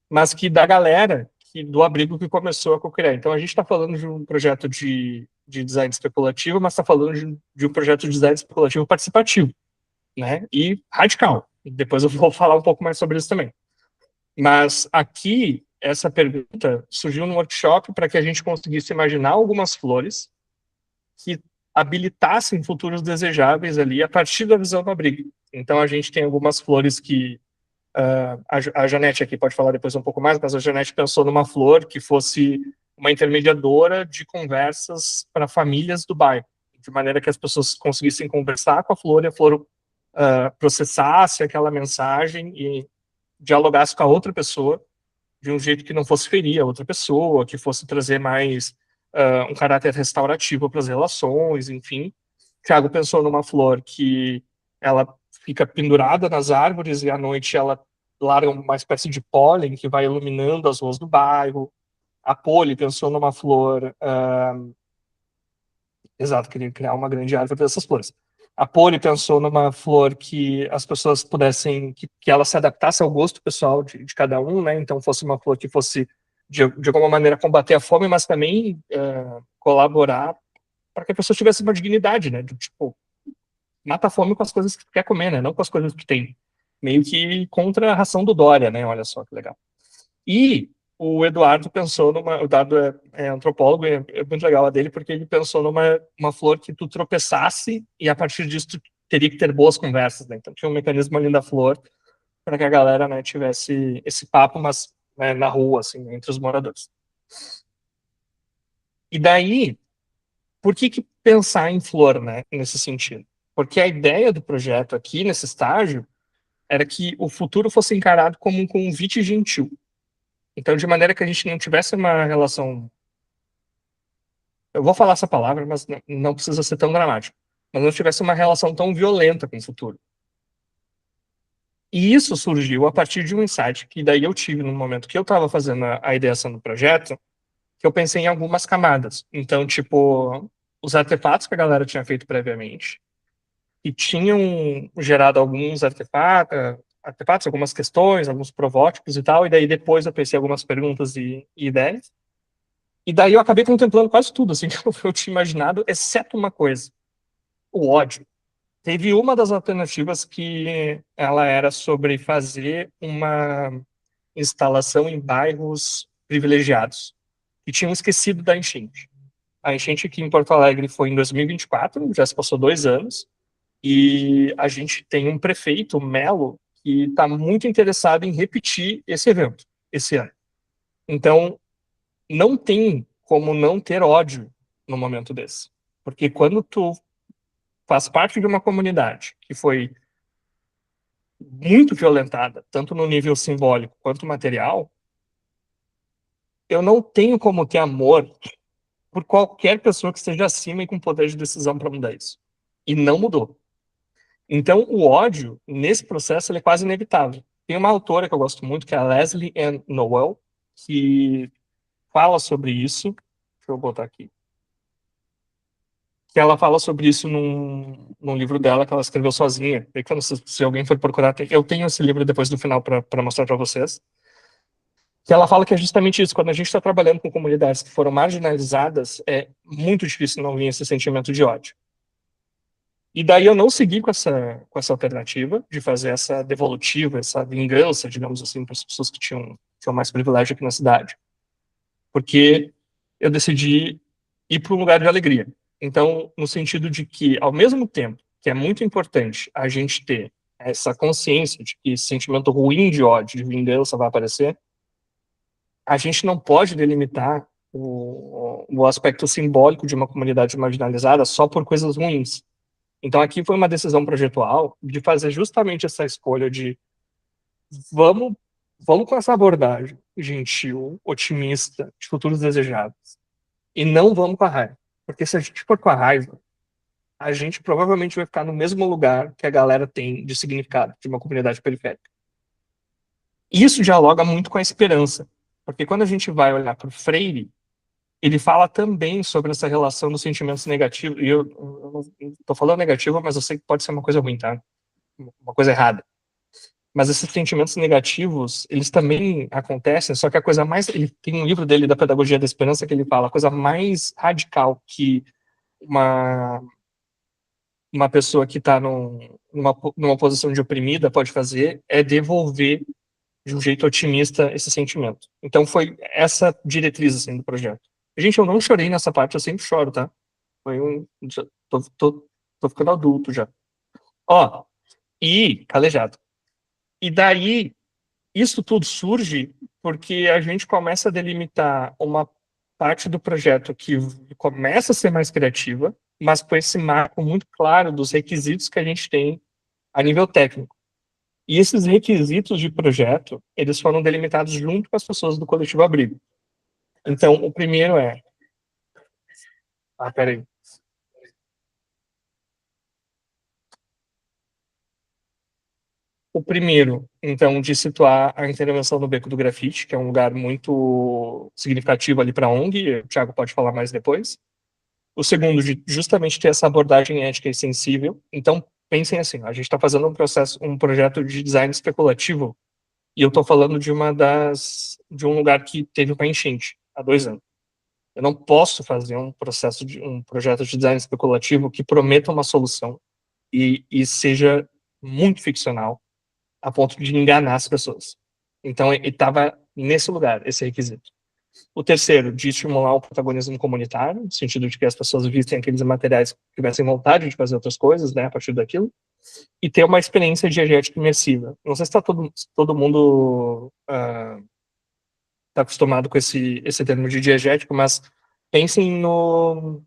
mas que da galera do abrigo que começou a co-criar. Então, a gente está falando de um projeto de design especulativo, mas está falando de um projeto de design especulativo participativo, né? E radical. Depois eu vou falar um pouco mais sobre isso também. Mas aqui, essa pergunta surgiu num workshop para que a gente conseguisse imaginar algumas flores que habilitassem futuros desejáveis ali a partir da visão do abrigo. Então, a gente tem algumas flores que a Janete aqui pode falar depois um pouco mais, mas a Janete pensou numa flor que fosse uma intermediadora de conversas para famílias do bairro. de maneira que as pessoas conseguissem conversar com a flor e a flor processasse aquela mensagem e dialogasse com a outra pessoa de um jeito que não fosse ferir a outra pessoa, que fosse trazer mais um caráter restaurativo para as relações, enfim. Tiago pensou numa flor que ela fica pendurada nas árvores e à noite ela larga uma espécie de pólen que vai iluminando as ruas do bairro. A Poli pensou numa flor... Exato, queria criar uma grande árvore dessas flores. A Poli pensou numa flor que as pessoas pudessem... Que ela se adaptasse ao gosto pessoal de cada um, né? Então fosse uma flor que fosse, de alguma maneira, combater a fome, mas também colaborar para que a pessoa tivesse uma dignidade, né? Tipo, mata a fome com as coisas que tu quer comer, né? Não com as coisas que tem. Meio que contra a ração do Dória, né? Olha só que legal. E o Eduardo pensou numa... O Eduardo é antropólogo, é muito legal a dele, porque ele pensou numa flor que tu tropeçasse e a partir disso tu teria que ter boas conversas, né? Então tinha um mecanismo ali da flor para que a galera, né, tivesse esse papo, mas né, na rua, assim, entre os moradores. E daí, por que pensar em flor, né, nesse sentido? Porque a ideia do projeto aqui, nesse estágio, era que o futuro fosse encarado como um convite gentil. Então, de maneira que a gente não tivesse uma relação... Eu vou falar essa palavra, mas não precisa ser tão dramático. Mas não tivesse uma relação tão violenta com o futuro. E isso surgiu a partir de um insight que daí eu tive no momento que eu estava fazendo a ideação do projeto, que eu pensei em algumas camadas. Então, tipo, os artefatos que a galera tinha feito previamente, e tinham gerado alguns artefatos, algumas questões, alguns provótipos e tal, e daí depois eu pensei em algumas perguntas e ideias. E daí eu acabei contemplando quase tudo, assim, que eu tinha imaginado, exceto uma coisa: o ódio. Teve uma das alternativas que ela era sobre fazer uma instalação em bairros privilegiados, que tinham esquecido da enchente. A enchente aqui em Porto Alegre foi em 2024, já se passou 2 anos, e a gente tem um prefeito, o Melo, que está muito interessado em repetir esse evento, esse ano. Então, não tem como não ter ódio no momento desse. Porque quando tu faz parte de uma comunidade que foi muito violentada, tanto no nível simbólico quanto material, eu não tenho como ter amor por qualquer pessoa que esteja acima e com poder de decisão para mudar isso. E não mudou. Então, o ódio, nesse processo, ele é quase inevitável. Tem uma autora que eu gosto muito, que é a Leslie Ann Noel, que fala sobre isso. Deixa eu botar aqui. Que ela fala sobre isso num livro dela que ela escreveu sozinha. E quando, se alguém for procurar, eu tenho esse livro depois do final para mostrar para vocês. Que ela fala que é justamente isso. Quando a gente está trabalhando com comunidades que foram marginalizadas, é muito difícil não vir esse sentimento de ódio. E daí eu não segui com essa alternativa de fazer essa devolutiva, essa vingança, digamos assim, para as pessoas que tinham mais privilégio aqui na cidade. Porque eu decidi ir para um lugar de alegria. Então, no sentido de que, ao mesmo tempo que é muito importante a gente ter essa consciência de que esse sentimento ruim de ódio, de vingança vai aparecer, a gente não pode delimitar o aspecto simbólico de uma comunidade marginalizada só por coisas ruins. Então, aqui foi uma decisão projetual de fazer justamente essa escolha de vamos com essa abordagem gentil, otimista, de futuros desejados. E não vamos com a raiva. Porque se a gente for com a raiva, a gente provavelmente vai ficar no mesmo lugar que a galera tem de significado de uma comunidade periférica. Isso dialoga muito com a esperança. Porque quando a gente vai olhar para o Freire, ele fala também sobre essa relação dos sentimentos negativos. E eu não estou falando negativo, mas eu sei que pode ser uma coisa ruim, tá? Uma coisa errada. Mas esses sentimentos negativos, eles também acontecem, só que a coisa mais... Ele tem um livro dele, da Pedagogia da Esperança, que ele fala, a coisa mais radical que uma pessoa que está numa posição de oprimida pode fazer é devolver de um jeito otimista esse sentimento. Então foi essa diretriz assim, do projeto. Gente, eu não chorei nessa parte, eu sempre choro, tá? Foi tô ficando adulto já. Ó, e calejado. E daí, isso tudo surge porque a gente começa a delimitar uma parte do projeto que começa a ser mais criativa, mas com esse marco muito claro dos requisitos que a gente tem a nível técnico. E esses requisitos de projeto, eles foram delimitados junto com as pessoas do Coletivo Abrigo. Então, o primeiro é... peraí. O primeiro, então, de situar a intervenção no Beco do Grafite, que é um lugar muito significativo ali para a ONG, o Thiago pode falar mais depois. O segundo, de justamente ter essa abordagem ética e sensível. Então, pensem assim, a gente está fazendo um projeto de design especulativo, e eu estou falando de um lugar que teve uma enchente há 2 anos. Eu não posso fazer um projeto de design especulativo que prometa uma solução e seja muito ficcional, a ponto de enganar as pessoas. Então, ele estava nesse lugar, esse requisito. O terceiro, de estimular o protagonismo comunitário, no sentido de que as pessoas vissem aqueles materiais que tivessem vontade de fazer outras coisas, né, a partir daquilo, e ter uma experiência diegética imersiva. Não sei se todo mundo está acostumado com esse termo de diegético, mas pensem no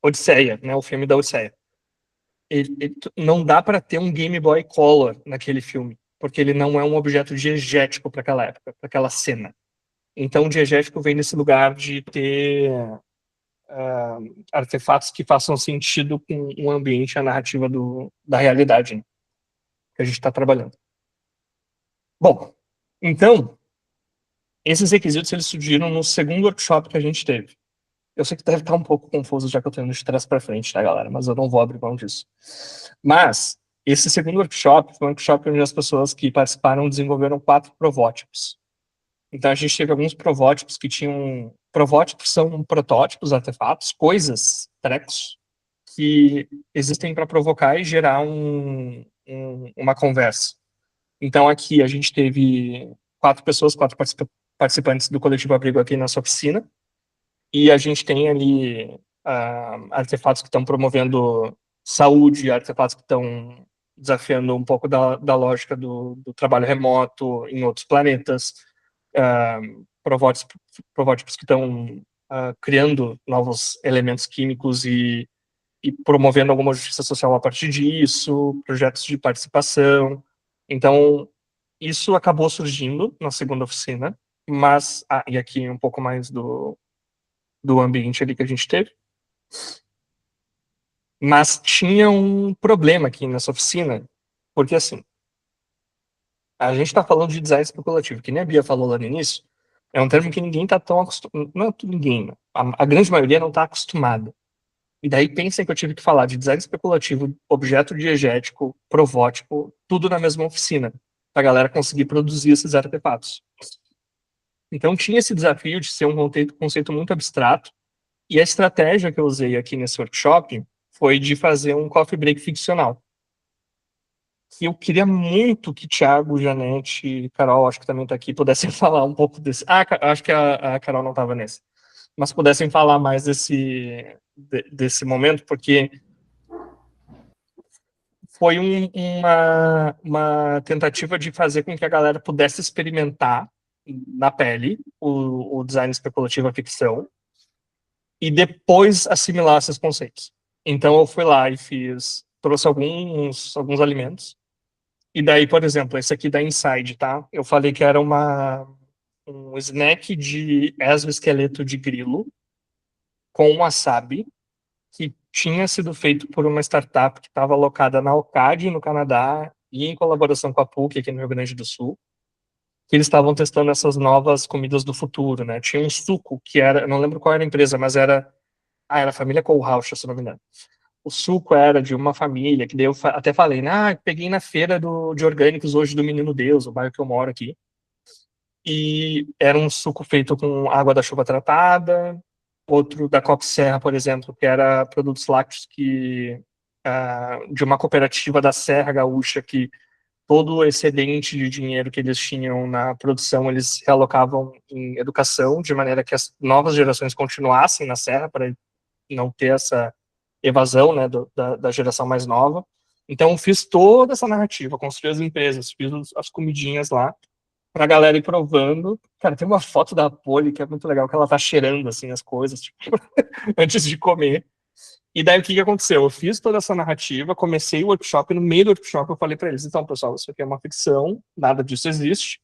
Odisseia, né, o filme da Odisseia. Não dá para ter um Game Boy Color naquele filme, porque ele não é um objeto diegético para aquela época, para aquela cena. Então, o diegético vem nesse lugar de ter artefatos que façam sentido com o ambiente, a narrativa da realidade, né, que a gente está trabalhando. Bom, então, esses requisitos eles surgiram no segundo workshop que a gente teve. Eu sei que deve estar um pouco confuso, já que eu estou indo de trás para frente, tá, galera? Mas eu não vou abrir mão disso. Mas, esse segundo workshop foi um workshop onde as pessoas que participaram desenvolveram 4 protótipos. Então, a gente teve alguns protótipos que tinham... Protótipos são protótipos, artefatos, coisas, trecos, que existem para provocar e gerar uma conversa. Então, aqui a gente teve 4 pessoas, 4 participantes do Coletivo Abrigo aqui na nossa oficina, e a gente tem ali artefatos que estão promovendo saúde, artefatos que estão desafiando um pouco da lógica do trabalho remoto em outros planetas, protótipos que estão criando novos elementos químicos e promovendo alguma justiça social a partir disso, projetos de participação. Então, isso acabou surgindo na segunda oficina, mas, e aqui um pouco mais do ambiente ali que a gente teve. Mas tinha um problema aqui nessa oficina, porque assim, a gente está falando de design especulativo, que nem a Bia falou lá no início, é um termo que ninguém está tão acostumado, não é ninguém, a grande maioria não está acostumada. E daí pensem que eu tive que falar de design especulativo, objeto diegético, protótipo, tudo na mesma oficina, para a galera conseguir produzir esses artefatos. Então tinha esse desafio de ser um conceito muito abstrato, e a estratégia que eu usei aqui nesse workshop foi de fazer um coffee break ficcional. E eu queria muito que Thiago, Janete e Carol, acho que também está aqui, pudessem falar um pouco desse... acho que a Carol não estava nesse. Mas pudessem falar mais desse momento, porque foi uma tentativa de fazer com que a galera pudesse experimentar na pele o design especulativo à ficção e depois assimilar esses conceitos. Então eu fui lá e trouxe alguns alimentos. E daí, por exemplo, esse aqui da Inside, tá? Eu falei que era um snack de exoesqueleto de grilo com wasabi, que tinha sido feito por uma startup que estava alocada na Ocad, no Canadá, e em colaboração com a PUC, aqui no Rio Grande do Sul, que eles estavam testando essas novas comidas do futuro, né? Tinha um suco que era, não lembro qual era a empresa, mas era a família Kohlrausch, se não me engano. O suco era de uma família, que daí eu até falei, peguei na feira de orgânicos hoje do Menino Deus, o bairro que eu moro aqui. E era um suco feito com água da chuva tratada, outro da Coque Serra, por exemplo, que era produtos lácteos de uma cooperativa da Serra Gaúcha, que todo o excedente de dinheiro que eles tinham na produção, eles realocavam em educação, de maneira que as novas gerações continuassem na Serra, para não ter essa evasão, né, da geração mais nova. Então, fiz toda essa narrativa, construí as empresas, fiz as comidinhas lá, pra galera ir provando. Cara, tem uma foto da Poli que é muito legal, que ela tá cheirando, assim, as coisas, tipo, antes de comer. E daí o que aconteceu? Eu fiz toda essa narrativa, comecei o workshop, e no meio do workshop eu falei para eles, então, pessoal, isso aqui é uma ficção, nada disso existe,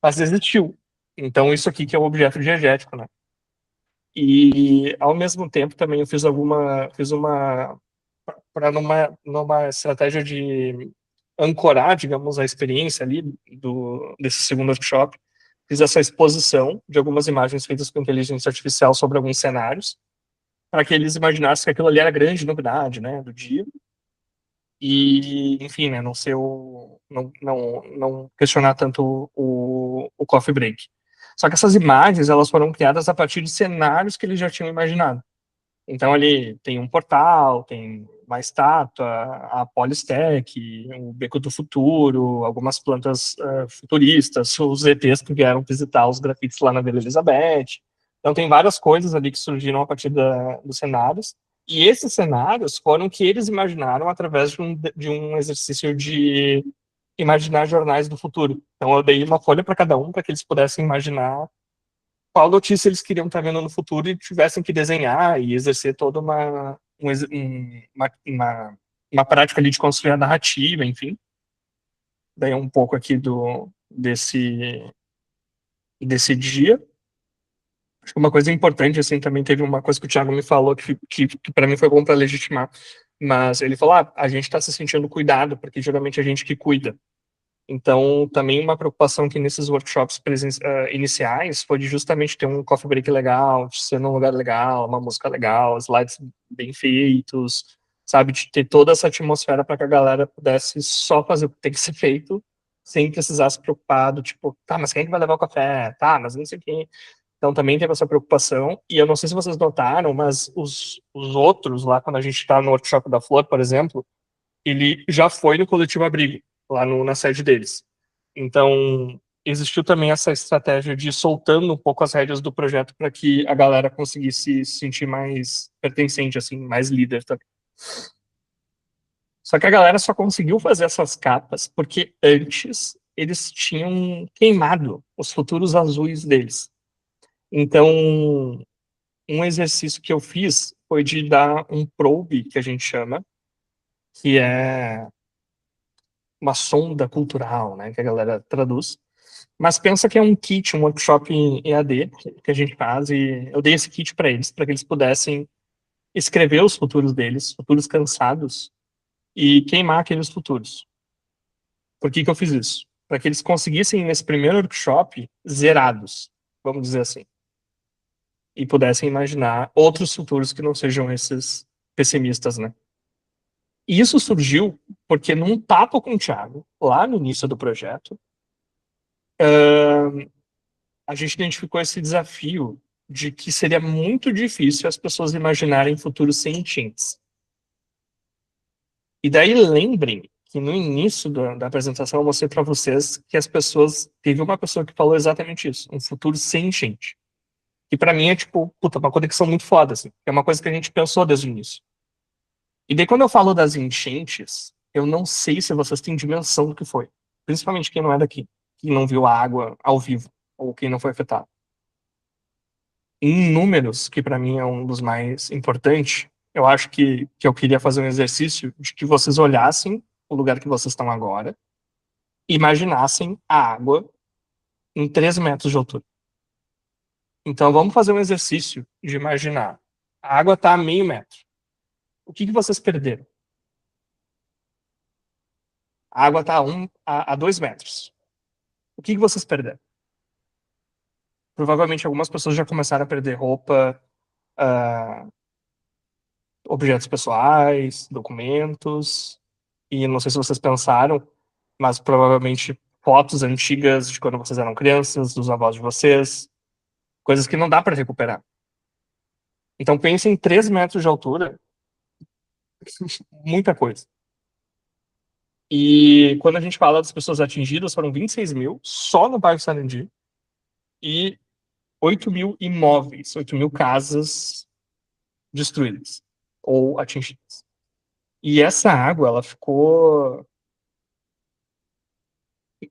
mas existiu. Então isso aqui que é o objeto diegético, né? E ao mesmo tempo também eu fiz uma para numa estratégia de ancorar, digamos, a experiência ali desse segundo workshop, fiz essa exposição de algumas imagens feitas com inteligência artificial sobre alguns cenários, para que eles imaginassem que aquilo ali era a grande novidade, né, do dia. E, enfim, né, não questionar tanto o coffee break. Só que essas imagens, elas foram criadas a partir de cenários que eles já tinham imaginado. Então, ali tem um portal, tem uma estátua, a Polystech, o Beco do Futuro, algumas plantas futuristas, os ETs que vieram visitar os grafites lá na Vila Elizabeth. Então, tem várias coisas ali que surgiram a partir dos cenários. E esses cenários foram que eles imaginaram através de um exercício de imaginar jornais do futuro. Então, eu dei uma folha para cada um, para que eles pudessem imaginar qual notícia eles queriam estar vendo no futuro e tivessem que desenhar e exercer toda uma prática ali de construir a narrativa, enfim. Daí um pouco aqui desse dia. Acho que uma coisa importante, assim, também teve uma coisa que o Thiago me falou que para mim foi bom para legitimar, mas ele falou, a gente está se sentindo cuidado, porque geralmente é a gente que cuida. Então, também uma preocupação que nesses workshops iniciais foi de justamente ter um coffee break legal, de ser num lugar legal, uma música legal, slides bem feitos, sabe? De ter toda essa atmosfera para que a galera pudesse só fazer o que tem que ser feito, sem precisar se preocupar do tipo, tá, mas quem é que vai levar o café? Tá, mas não sei o quê. Então, também teve essa preocupação. E eu não sei se vocês notaram, mas os outros lá, quando a gente está no workshop da Flor, por exemplo, ele já foi no Coletivo Abrigo, lá na sede deles. Então, existiu também essa estratégia de ir soltando um pouco as rédeas do projeto para que a galera conseguisse se sentir mais pertencente, assim, mais líder também. Só que a galera só conseguiu fazer essas capas porque antes eles tinham queimado os futuros azuis deles. Então, um exercício que eu fiz foi de dar um probe, que a gente chama, que é uma sonda cultural, né, que a galera traduz. Mas pensa que é um kit, um workshop em EAD que a gente faz, e eu dei esse kit para que eles pudessem escrever os futuros deles, futuros cansados, e queimar aqueles futuros. Por que eu fiz isso? Para que eles conseguissem, nesse primeiro workshop, zerados, vamos dizer assim, e pudessem imaginar outros futuros que não sejam esses pessimistas, né? E isso surgiu porque num papo com o Thiago, lá no início do projeto, a gente identificou esse desafio de que seria muito difícil as pessoas imaginarem futuros sem enchentes. E daí lembrem que no início da apresentação eu mostrei para vocês que as pessoas, teve uma pessoa que falou exatamente isso, um futuro sem enchente. Que para mim é tipo, puta, uma conexão muito foda, assim, é uma coisa que a gente pensou desde o início. E daí quando eu falo das enchentes, eu não sei se vocês têm dimensão do que foi. Principalmente quem não é daqui, quem não viu a água ao vivo, ou quem não foi afetado. Em números, que para mim é um dos mais importantes, eu acho que eu queria fazer um exercício de que vocês olhassem o lugar que vocês estão agora, e imaginassem a água em 3 metros de altura. Então vamos fazer um exercício de imaginar. A água está a meio metro. O que vocês perderam? A água está a 2 metros. O que vocês perderam? Provavelmente algumas pessoas já começaram a perder roupa, objetos pessoais, documentos, e não sei se vocês pensaram, mas provavelmente fotos antigas de quando vocês eram crianças, dos avós de vocês, coisas que não dá para recuperar. Então pense em 3 metros de altura, muita coisa. E quando a gente fala das pessoas atingidas, foram 26 mil só no bairro Sarandi, e 8 mil imóveis, 8 mil casas destruídas ou atingidas. E essa água, ela ficou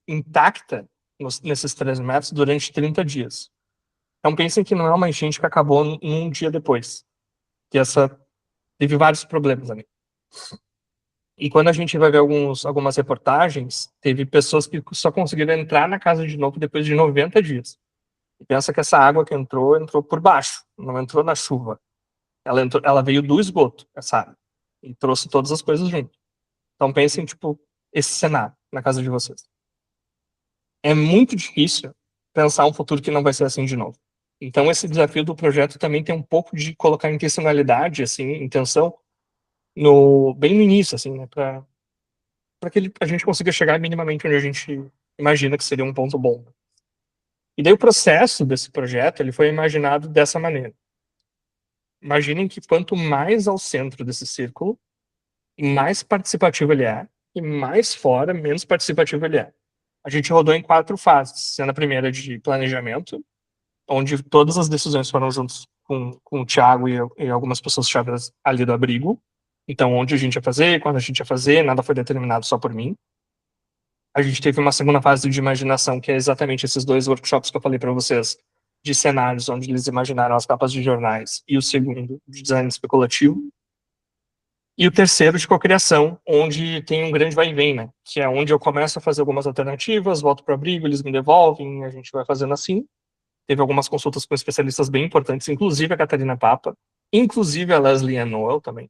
intacta nesses 3 metros durante 30 dias. Então pensem que não é uma enchente que acabou num dia depois. Que essa teve vários problemas ali. E quando a gente vai ver algumas reportagens, teve pessoas que só conseguiram entrar na casa de novo depois de 90 dias. E pensa que essa água que entrou por baixo, não entrou na chuva. Ela veio do esgoto, essa água, e trouxe todas as coisas junto. Então pensem, tipo, esse cenário na casa de vocês. É muito difícil pensar um futuro que não vai ser assim de novo. Então esse desafio do projeto também tem um pouco de colocar intencionalidade, assim, intenção, bem no início, assim, né, para que a gente consiga chegar minimamente onde a gente imagina que seria um ponto bom. E daí o processo desse projeto, ele foi imaginado dessa maneira. Imaginem que quanto mais ao centro desse círculo, mais participativo ele é, e mais fora, menos participativo ele é. A gente rodou em 4 fases, sendo a primeira de planejamento, onde todas as decisões foram juntos com o Thiago e algumas pessoas-chave ali do abrigo. Então, onde a gente ia fazer, quando a gente ia fazer, nada foi determinado só por mim. A gente teve uma segunda fase de imaginação, que é exatamente esses 2 workshops que eu falei para vocês, de cenários, onde eles imaginaram as capas de jornais, e o segundo, de design especulativo. E o terceiro, de cocriação, onde tem um grande vai e vem, né? Que é onde eu começo a fazer algumas alternativas, volto para o abrigo, eles me devolvem, a gente vai fazendo assim. Teve algumas consultas com especialistas bem importantes, inclusive a Catarina Papa, inclusive a Leslie Ann Noel também.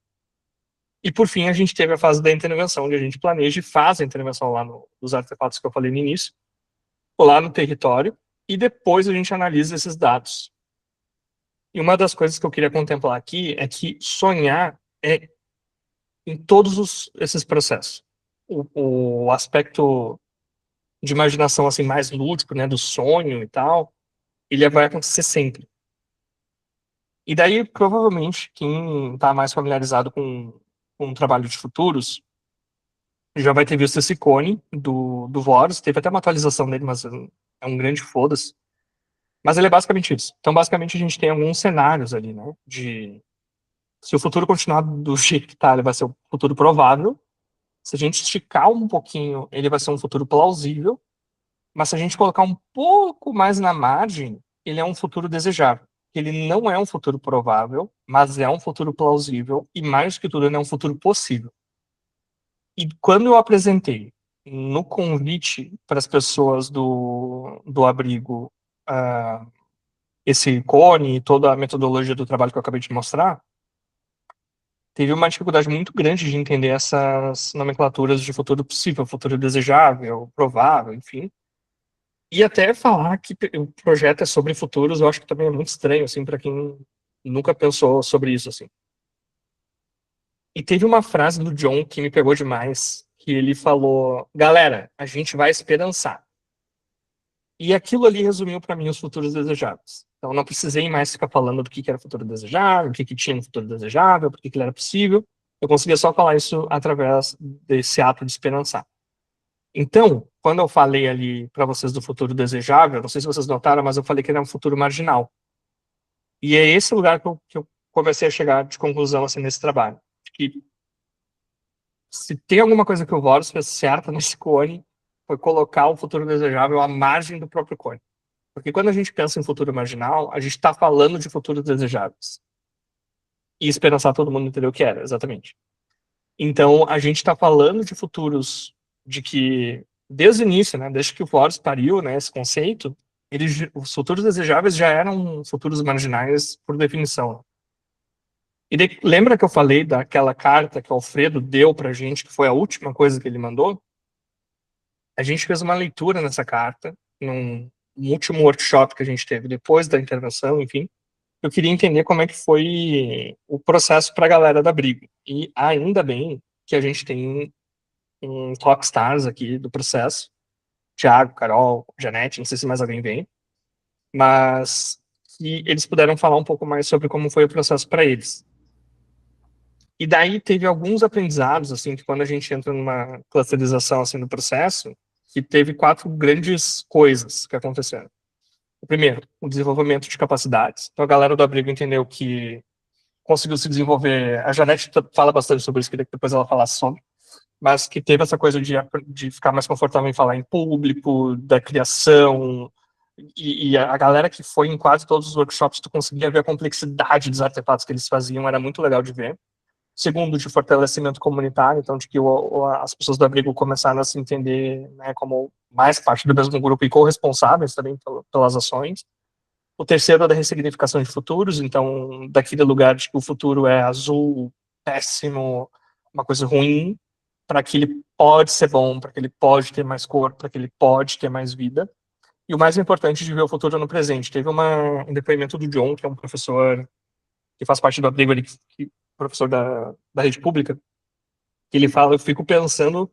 E, por fim, a gente teve a fase da intervenção, onde a gente planeja e faz a intervenção lá nos artefatos que eu falei no início, lá no território, e depois a gente analisa esses dados. E uma das coisas que eu queria contemplar aqui é que sonhar é em todos esses processos. O aspecto de imaginação assim mais lúdico, né, do sonho e tal, ele vai acontecer sempre. E daí, provavelmente, quem está mais familiarizado com o trabalho de futuros já vai ter visto esse cone do Vorus. Teve até uma atualização dele, mas é um grande foda-se. Mas ele é basicamente isso. Então, basicamente, a gente tem alguns cenários ali, né? Se o futuro continuar do jeito que tá, ele vai ser o futuro provável. Se a gente esticar um pouquinho, ele vai ser um futuro plausível. Mas se a gente colocar um pouco mais na margem, ele é um futuro desejável. Ele não é um futuro provável, mas é um futuro plausível. E mais que tudo, ele é um futuro possível. E quando eu apresentei no convite para as pessoas do abrigo esse cone e toda a metodologia do trabalho que eu acabei de mostrar, teve uma dificuldade muito grande de entender essas nomenclaturas de futuro possível, futuro desejável, provável, enfim. E até falar que o projeto é sobre futuros, eu acho que também é muito estranho, assim, para quem nunca pensou sobre isso, assim. E teve uma frase do John que me pegou demais, que ele falou: galera, a gente vai esperançar. E aquilo ali resumiu para mim os futuros desejáveis. Então não precisei mais ficar falando do que era futuro desejável, o que tinha no futuro desejável, por que ele era possível. Eu conseguia só falar isso através desse ato de esperançar. Então, quando eu falei ali para vocês do futuro desejável, não sei se vocês notaram, mas eu falei que ele é um futuro marginal. E é esse lugar que eu comecei a chegar de conclusão assim, nesse trabalho. Que se tem alguma coisa que o Vorus fez certa nesse cone, foi colocar o futuro desejável à margem do próprio cone. Porque quando a gente pensa em futuro marginal, a gente está falando de futuros desejáveis. E esperançar todo mundo entendeu o que era, exatamente. Então, a gente está falando de futuros de que, desde o início, né, desde que o Vorus pariu, né, esse conceito, os futuros desejáveis já eram futuros marginais por definição. E lembra que eu falei daquela carta que o Alfredo deu pra gente, que foi a última coisa que ele mandou? A gente fez uma leitura nessa carta, num último workshop que a gente teve depois da intervenção, enfim. Eu queria entender como é que foi o processo para a galera da Abrigo. E ainda bem que a gente tem um rockstars aqui do processo. Thiago, Carol, Janete, não sei se mais alguém vem. Mas que eles puderam falar um pouco mais sobre como foi o processo para eles. E daí teve alguns aprendizados, assim, que quando a gente entra numa clusterização, assim, do processo, que teve 4 grandes coisas que aconteceram. O primeiro, o desenvolvimento de capacidades. Então a galera do abrigo entendeu que conseguiu se desenvolver. A Janete fala bastante sobre isso, queria que depois ela falasse sobre. Mas que teve essa coisa de ficar mais confortável em falar em público, da criação. E a galera que foi em quase todos os workshops, tu conseguia ver a complexidade dos artefatos que eles faziam, era muito legal de ver. segundo, de fortalecimento comunitário, então de que as pessoas do abrigo começaram a se entender, né, como mais parte do mesmo grupo e corresponsáveis também pelas ações. O terceiro é da ressignificação de futuros, então daquele lugar de que o futuro é azul, péssimo, uma coisa ruim, para que ele pode ser bom, para que ele pode ter mais cor, para que ele pode ter mais vida. E o mais importante de ver o futuro no presente. Teve um depoimento do John, que é um professor que faz parte do abrigo ali, professor da rede pública, que ele fala, eu fico pensando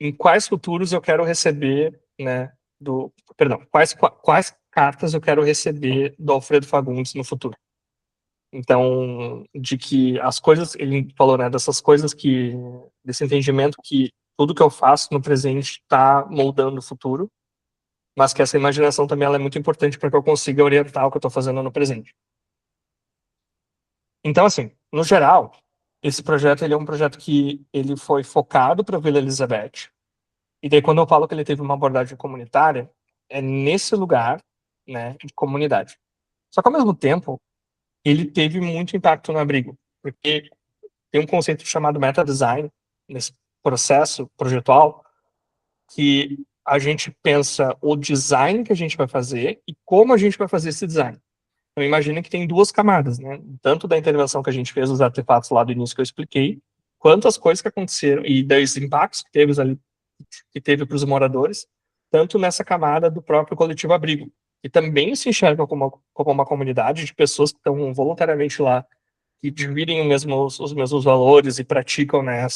em quais futuros eu quero receber, né, quais cartas eu quero receber do Alfredo Fagundes no futuro. Então, de que as coisas, ele falou, né, desse entendimento que tudo que eu faço no presente está moldando o futuro, mas que essa imaginação também ela é muito importante para que eu consiga orientar o que eu estou fazendo no presente. Então, assim, no geral, esse projeto ele é um projeto que ele foi focado para a Vila Elizabeth. E daí, quando eu falo que ele teve uma abordagem comunitária, é nesse lugar, né, de comunidade. Só que, ao mesmo tempo, ele teve muito impacto no abrigo, porque tem um conceito chamado meta-design nesse processo projetual, que a gente pensa o design que a gente vai fazer e como a gente vai fazer esse design. Então, imagina que tem duas camadas, né? Tanto da intervenção que a gente fez, os artefatos lá do início que eu expliquei, quanto as coisas que aconteceram e dos impactos que teve para os moradores, tanto nessa camada do próprio coletivo abrigo, que também se enxerga como uma comunidade de pessoas que estão voluntariamente lá, que dividem os mesmos valores e praticam, né,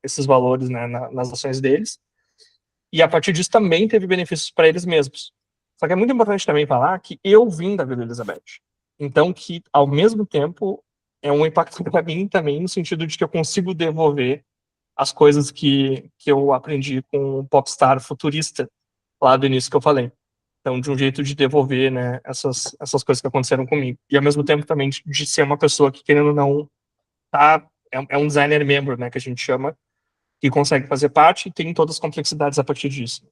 esses valores, né, nas ações deles. E a partir disso também teve benefícios para eles mesmos. Só que é muito importante também falar que eu vim da Vila Elizabeth. Então, que ao mesmo tempo é um impacto para mim também, no sentido de que eu consigo devolver as coisas que eu aprendi com o popstar futurista lá do início que eu falei. Então, de um jeito de devolver, né, essas coisas que aconteceram comigo. E ao mesmo tempo também de ser uma pessoa que, querendo ou não, é um designer membro, né, que a gente chama, que consegue fazer parte e tem todas as complexidades a partir disso.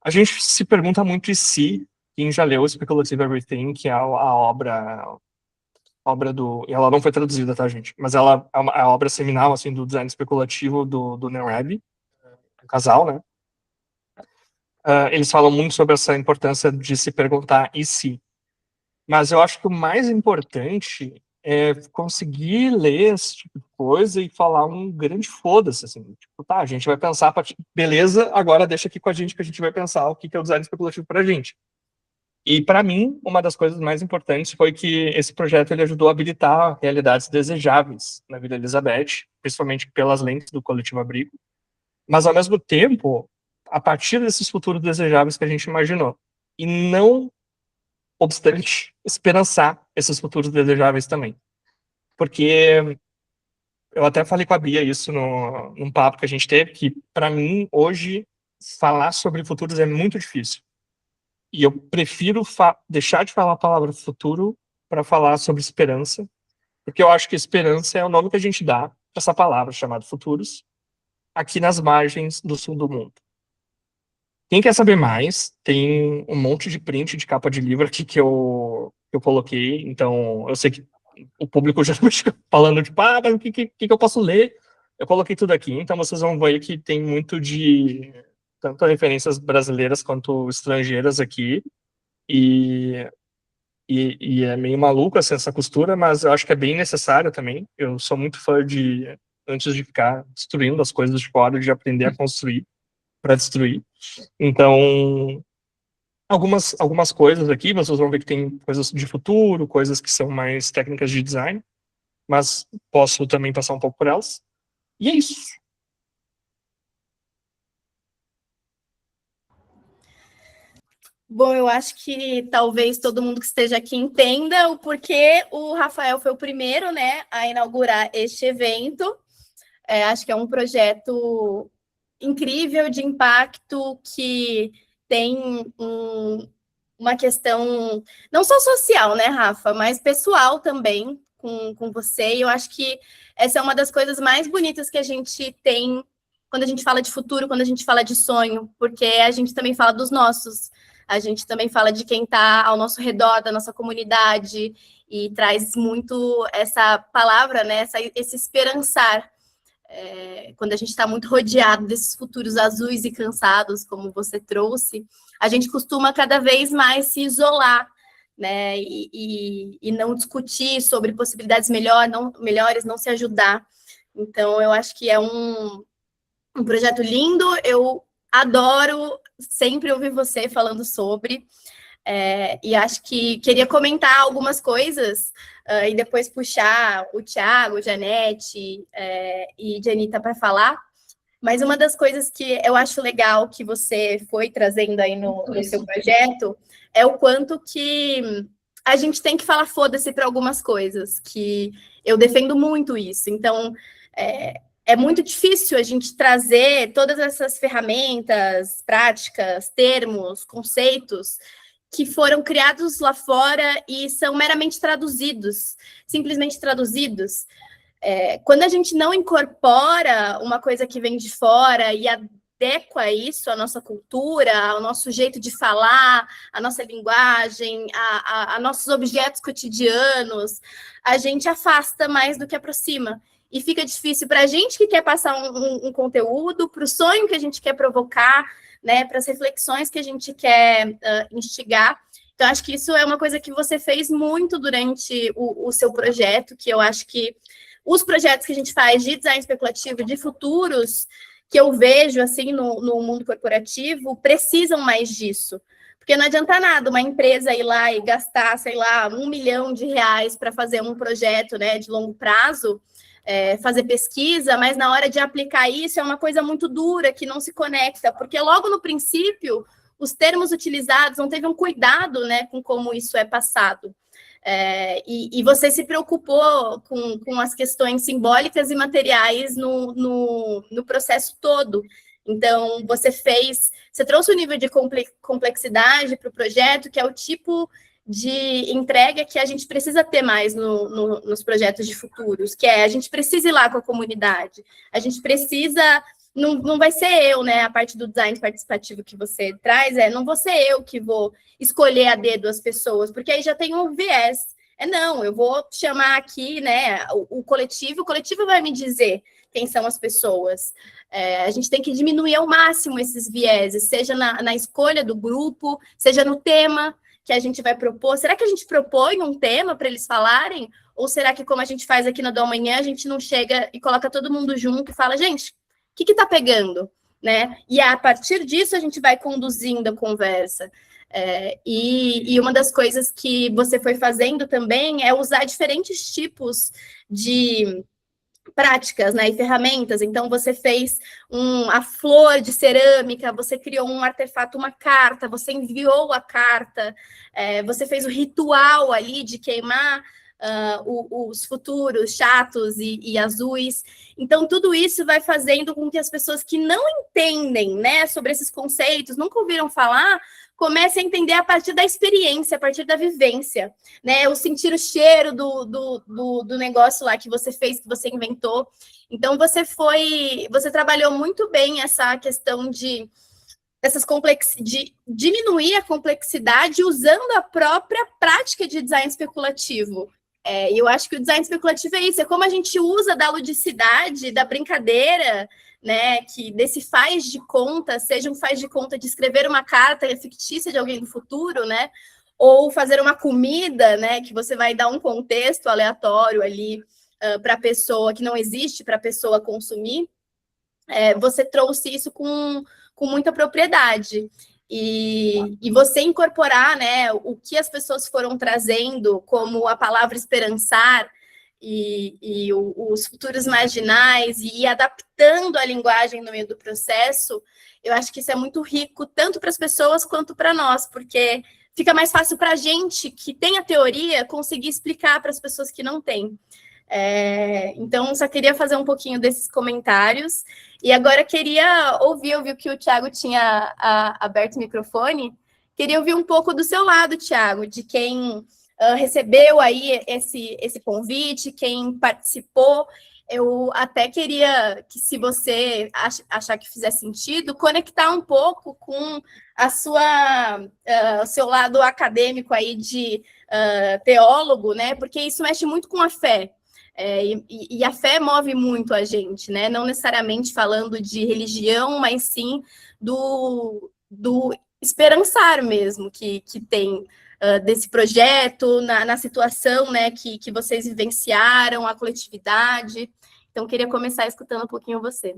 A gente se pergunta muito se quem já leu Speculative Everything, que é a obra do... E ela não foi traduzida, tá, gente? Mas ela é a obra seminal, assim, do design especulativo do Neil Raby, um casal, né? Eles falam muito sobre essa importância de se perguntar e se. Mas eu acho que o mais importante é conseguir ler esse tipo de coisa e falar um grande foda-se, assim. Tipo, tá, a gente vai pensar, beleza, agora deixa aqui com a gente que a gente vai pensar o que é o design especulativo pra gente. E para mim, uma das coisas mais importantes foi que esse projeto ele ajudou a habilitar realidades desejáveis na Vila Elizabeth, principalmente pelas lentes do coletivo abrigo, mas ao mesmo tempo, a partir desses futuros desejáveis que a gente imaginou. E não obstante esperançar esses futuros desejáveis também. Porque eu até falei com a Bia isso num papo que a gente teve, que para mim, hoje, falar sobre futuros é muito difícil. E eu prefiro deixar de falar a palavra futuro para falar sobre esperança, porque eu acho que esperança é o nome que a gente dá para essa palavra chamada futuros, aqui nas margens do sul do mundo. Quem quer saber mais, tem um monte de print de capa de livro aqui que eu coloquei, então eu sei que o público já fica falando, tipo, mas o que eu posso ler? Eu coloquei tudo aqui, então vocês vão ver que tem muito de tanto referências brasileiras quanto estrangeiras aqui, e é meio maluco assim, essa costura, mas eu acho que é bem necessário também. Eu sou muito fã de, antes de ficar destruindo as coisas de fora, de aprender a construir para destruir. Então, algumas coisas aqui, vocês vão ver que tem coisas de futuro, coisas que são mais técnicas de design, mas posso também passar um pouco por elas. E é isso. Bom, eu acho que talvez todo mundo que esteja aqui entenda o porquê o Rafael foi o primeiro, né, a inaugurar este evento. Acho que é um projeto incrível, de impacto, que tem uma questão não só social, né, Rafa, mas pessoal também com você. E eu acho que essa é uma das coisas mais bonitas que a gente tem quando a gente fala de futuro, quando a gente fala de sonho, porque a gente também fala dos nossos. A gente também fala de quem está ao nosso redor, da nossa comunidade, e traz muito essa palavra, né, esse esperançar. Quando a gente está muito rodeado desses futuros azuis e cansados, como você trouxe, a gente costuma cada vez mais se isolar, né, e não discutir sobre possibilidades melhores, não se ajudar. Então, eu acho que é um projeto lindo, eu adoro sempre ouvir você falando sobre, e acho que queria comentar algumas coisas e depois puxar o Thiago, Janete e Janita para falar. Mas uma das coisas que eu acho legal que você foi trazendo aí no seu projeto é o quanto que a gente tem que falar foda-se para algumas coisas, que eu defendo muito isso. Então, é muito difícil a gente trazer todas essas ferramentas, práticas, termos, conceitos que foram criados lá fora e são meramente traduzidos, simplesmente traduzidos. Quando a gente não incorpora uma coisa que vem de fora e adequa isso à nossa cultura, ao nosso jeito de falar, à nossa linguagem, a nossos objetos cotidianos, a gente afasta mais do que aproxima. E fica difícil para a gente que quer passar um conteúdo, para o sonho que a gente quer provocar, né, para as reflexões que a gente quer instigar. Então, acho que isso é uma coisa que você fez muito durante o seu projeto, que eu acho que os projetos que a gente faz de design especulativo, de futuros, que eu vejo assim no mundo corporativo, precisam mais disso. Porque não adianta nada uma empresa ir lá e gastar, sei lá, R$1 milhão para fazer um projeto, né, de longo prazo, fazer pesquisa, mas na hora de aplicar isso é uma coisa muito dura, que não se conecta, porque logo no princípio, os termos utilizados não teve um cuidado, né, com como isso é passado. E você se preocupou com as questões simbólicas e materiais no processo todo. Então, você trouxe um nível de complexidade para o projeto, que é o tipo de entrega que a gente precisa ter mais nos projetos de futuros, que a gente precisa ir lá com a comunidade, a gente precisa, não vai ser eu, né, a parte do design participativo que você traz, não vou ser eu que vou escolher a dedo as pessoas, porque aí já tem um viés, não, eu vou chamar aqui, né, o coletivo vai me dizer quem são as pessoas. A gente tem que diminuir ao máximo esses vieses, seja na escolha do grupo, seja no tema que a gente vai propor. Será que a gente propõe um tema para eles falarem? Ou será que, como a gente faz aqui na Do Amanhã, a gente não chega e coloca todo mundo junto e fala, gente, o que está pegando? Né? E a partir disso a gente vai conduzindo a conversa. E uma das coisas que você foi fazendo também é usar diferentes tipos de práticas, né, e ferramentas. Então, você fez a flor de cerâmica, você criou um artefato, uma carta, você enviou a carta, você fez o ritual ali de queimar os futuros chatos e azuis. Então, tudo isso vai fazendo com que as pessoas que não entendem, né, sobre esses conceitos, nunca ouviram falar, comecem a entender a partir da experiência, a partir da vivência, né? Eu sentir o cheiro do negócio lá que você fez, que você inventou. Então, você trabalhou muito bem essa questão de diminuir a complexidade usando a própria prática de design especulativo. E eu acho que o design especulativo é isso, é como a gente usa da ludicidade, da brincadeira, né, que desse faz de conta, seja um faz de conta de escrever uma carta fictícia de alguém do futuro, né, ou fazer uma comida, né, que você vai dar um contexto aleatório ali para a pessoa, que não existe para a pessoa consumir, você trouxe isso com muita propriedade. E você incorporar, né, o que as pessoas foram trazendo, como a palavra esperançar, e os futuros marginais, e ir adaptando a linguagem no meio do processo, eu acho que isso é muito rico, tanto para as pessoas quanto para nós, porque fica mais fácil para a gente, que tem a teoria, conseguir explicar para as pessoas que não têm. Então, só queria fazer um pouquinho desses comentários, e agora queria eu vi que o Thiago tinha aberto o microfone, queria ouvir um pouco do seu lado, Thiago, de quem recebeu aí esse convite, quem participou, eu até queria que, se você achar que fizer sentido, conectar um pouco com o seu lado acadêmico aí de teólogo, né? Porque isso mexe muito com a fé. E a fé move muito a gente, né? Não necessariamente falando de religião, mas sim do esperançar mesmo que tem desse projeto, na situação, né, que vocês vivenciaram, a coletividade. Então, queria começar escutando um pouquinho você.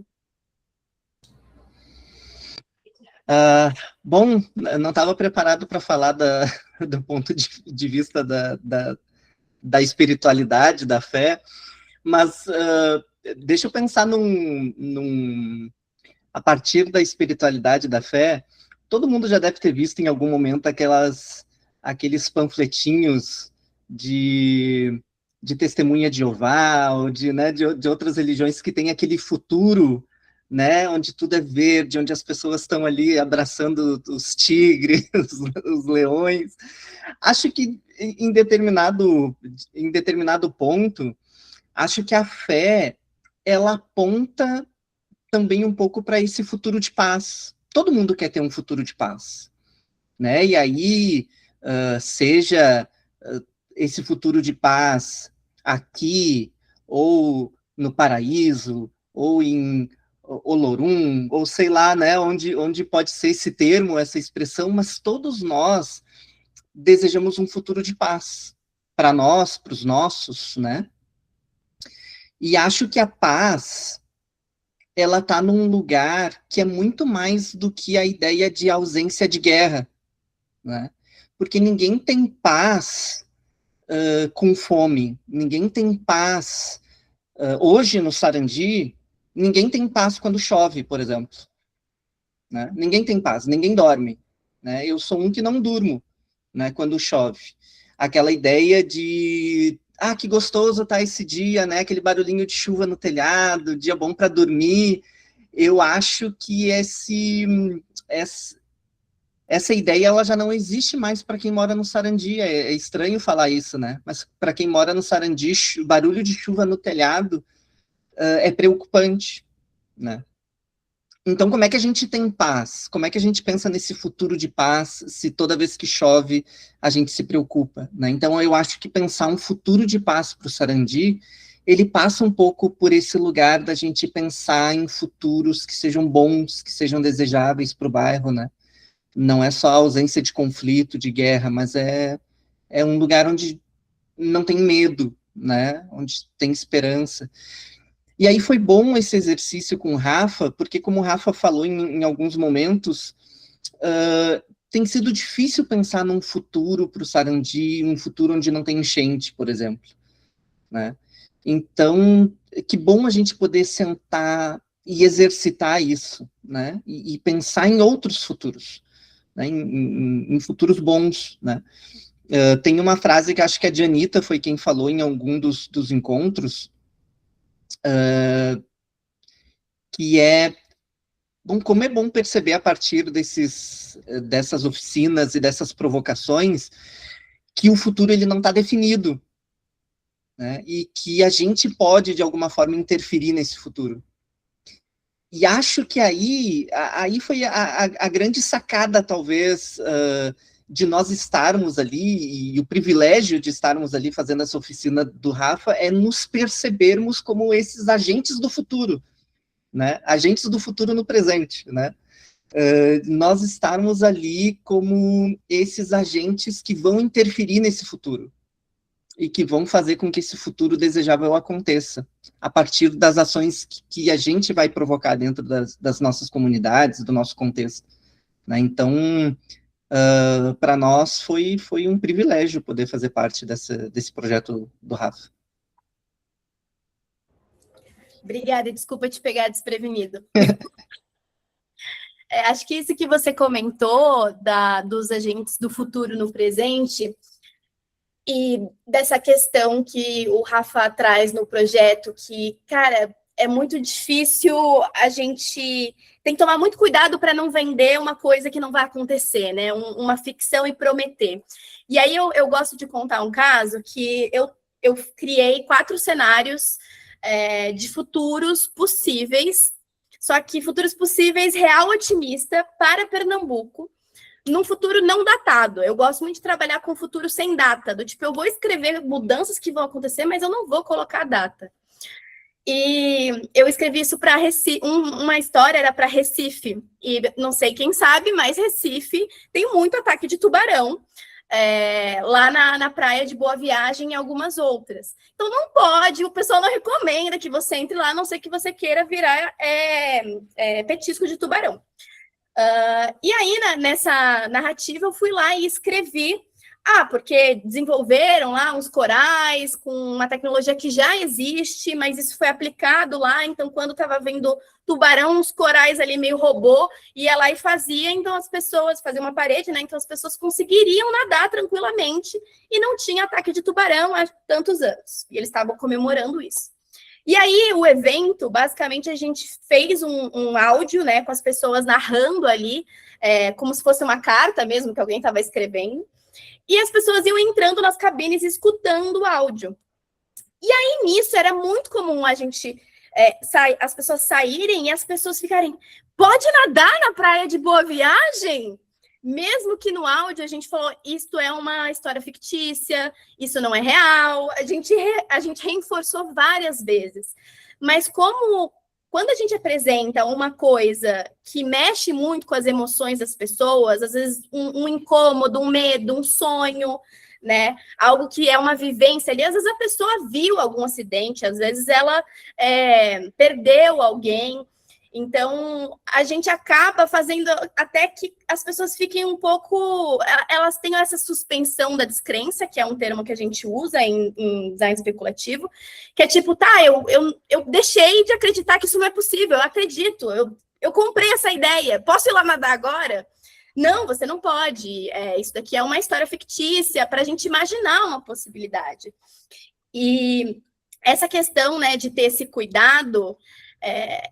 Bom, eu não estava preparado para falar do ponto de vista da espiritualidade, da fé, mas deixa eu pensar a partir da espiritualidade da fé. Todo mundo já deve ter visto em algum momento aqueles panfletinhos de testemunha de Jeová, ou de outras religiões que tem aquele futuro, né, onde tudo é verde, onde as pessoas estão ali abraçando os tigres, os leões. Acho que em determinado ponto, acho que a fé, ela aponta também um pouco para esse futuro de paz. Todo mundo quer ter um futuro de paz, né? E aí, seja esse futuro de paz aqui, ou no paraíso, ou em Olorum, ou sei lá, né, onde pode ser esse termo, essa expressão, mas todos nós desejamos um futuro de paz para nós, para os nossos, né? E acho que a paz, ela está num lugar que é muito mais do que a ideia de ausência de guerra, né? Porque ninguém tem paz com fome, ninguém tem paz. Hoje, no Sarandi, ninguém tem paz quando chove, por exemplo. Né? Ninguém tem paz, ninguém dorme. Né? Eu sou um que não durmo, né, quando chove. Aquela ideia de, que gostoso tá esse dia, né? Aquele barulhinho de chuva no telhado, dia bom para dormir. Eu acho que essa ideia, ela já não existe mais para quem mora no Sarandi. É estranho falar isso, né? Mas para quem mora no Sarandi, barulho de chuva no telhado é preocupante, né? Então, como é que a gente tem paz? Como é que a gente pensa nesse futuro de paz se toda vez que chove a gente se preocupa, né? Então, eu acho que pensar um futuro de paz para o Sarandi, ele passa um pouco por esse lugar da gente pensar em futuros que sejam bons, que sejam desejáveis para o bairro, né? Não é só a ausência de conflito, de guerra, mas é um lugar onde não tem medo, né? Onde tem esperança. E aí foi bom esse exercício com o Rafa, porque como o Rafa falou em alguns momentos, tem sido difícil pensar num futuro para o Sarandi, um futuro onde não tem enchente, por exemplo. Né? Então, que bom a gente poder sentar e exercitar isso, né? E pensar em outros futuros, né? Em futuros bons, né? Tem uma frase que acho que a Janita foi quem falou em algum dos encontros, que é bom, como é bom perceber a partir dessas oficinas e dessas provocações que o futuro ele não está definido, né? E que a gente pode de alguma forma interferir nesse futuro. E acho que aí foi a grande sacada, talvez, de nós estarmos ali, e o privilégio de estarmos ali fazendo essa oficina do Rafa é nos percebermos como esses agentes do futuro, né? Agentes do futuro no presente, né? Nós estarmos ali como esses agentes que vão interferir nesse futuro e que vão fazer com que esse futuro desejável aconteça a partir das ações que a gente vai provocar dentro das nossas comunidades, do nosso contexto, né? Então, para nós foi um privilégio poder fazer parte desse projeto do Rafa. Obrigada, desculpa te pegar desprevenido. Acho que isso que você comentou dos agentes do futuro no presente e dessa questão que o Rafa traz no projeto, que, cara, é muito difícil, a gente tem que tomar muito cuidado para não vender uma coisa que não vai acontecer, né? Uma ficção e prometer. E aí eu gosto de contar um caso que eu criei 4 cenários de futuros possíveis, só que futuros possíveis real otimista para Pernambuco, num futuro não datado. Eu gosto muito de trabalhar com futuro sem data, do tipo, eu vou escrever mudanças que vão acontecer, mas eu não vou colocar a data. E eu escrevi isso para Recife, uma história era para Recife, e não sei quem sabe, mas Recife tem muito ataque de tubarão, lá na praia de Boa Viagem e algumas outras. Então não pode, o pessoal não recomenda que você entre lá, a não ser que você queira virar petisco de tubarão. E aí, nessa narrativa, eu fui lá e escrevi, porque desenvolveram lá uns corais com uma tecnologia que já existe, mas isso foi aplicado lá, então quando estava vendo tubarão, uns corais ali meio robô, ia lá e fazia, então as pessoas, fazia uma parede, né, então as pessoas conseguiriam nadar tranquilamente e não tinha ataque de tubarão há tantos anos, e eles estavam comemorando isso. E aí, o evento, basicamente, a gente fez um áudio, né, com as pessoas narrando ali, como se fosse uma carta mesmo que alguém estava escrevendo, e as pessoas iam entrando nas cabines escutando o áudio. E aí, nisso, era muito comum a gente, as pessoas saírem e as pessoas ficarem, pode nadar na praia de Boa Viagem? Mesmo que no áudio a gente falou, isto é uma história fictícia, isso não é real, a gente reforçou várias vezes. Mas quando a gente apresenta uma coisa que mexe muito com as emoções das pessoas, às vezes um incômodo, um medo, um sonho, né? Algo que é uma vivência ali, às vezes a pessoa viu algum acidente, às vezes ela perdeu alguém. Então, a gente acaba fazendo até que as pessoas fiquem um pouco... Elas tenham essa suspensão da descrença, que é um termo que a gente usa em design especulativo, que é tipo, eu deixei de acreditar que isso não é possível, eu acredito, eu comprei essa ideia, posso ir lá nadar agora? Não, você não pode. Isso daqui é uma história fictícia para a gente imaginar uma possibilidade. E essa questão, né, de ter esse cuidado...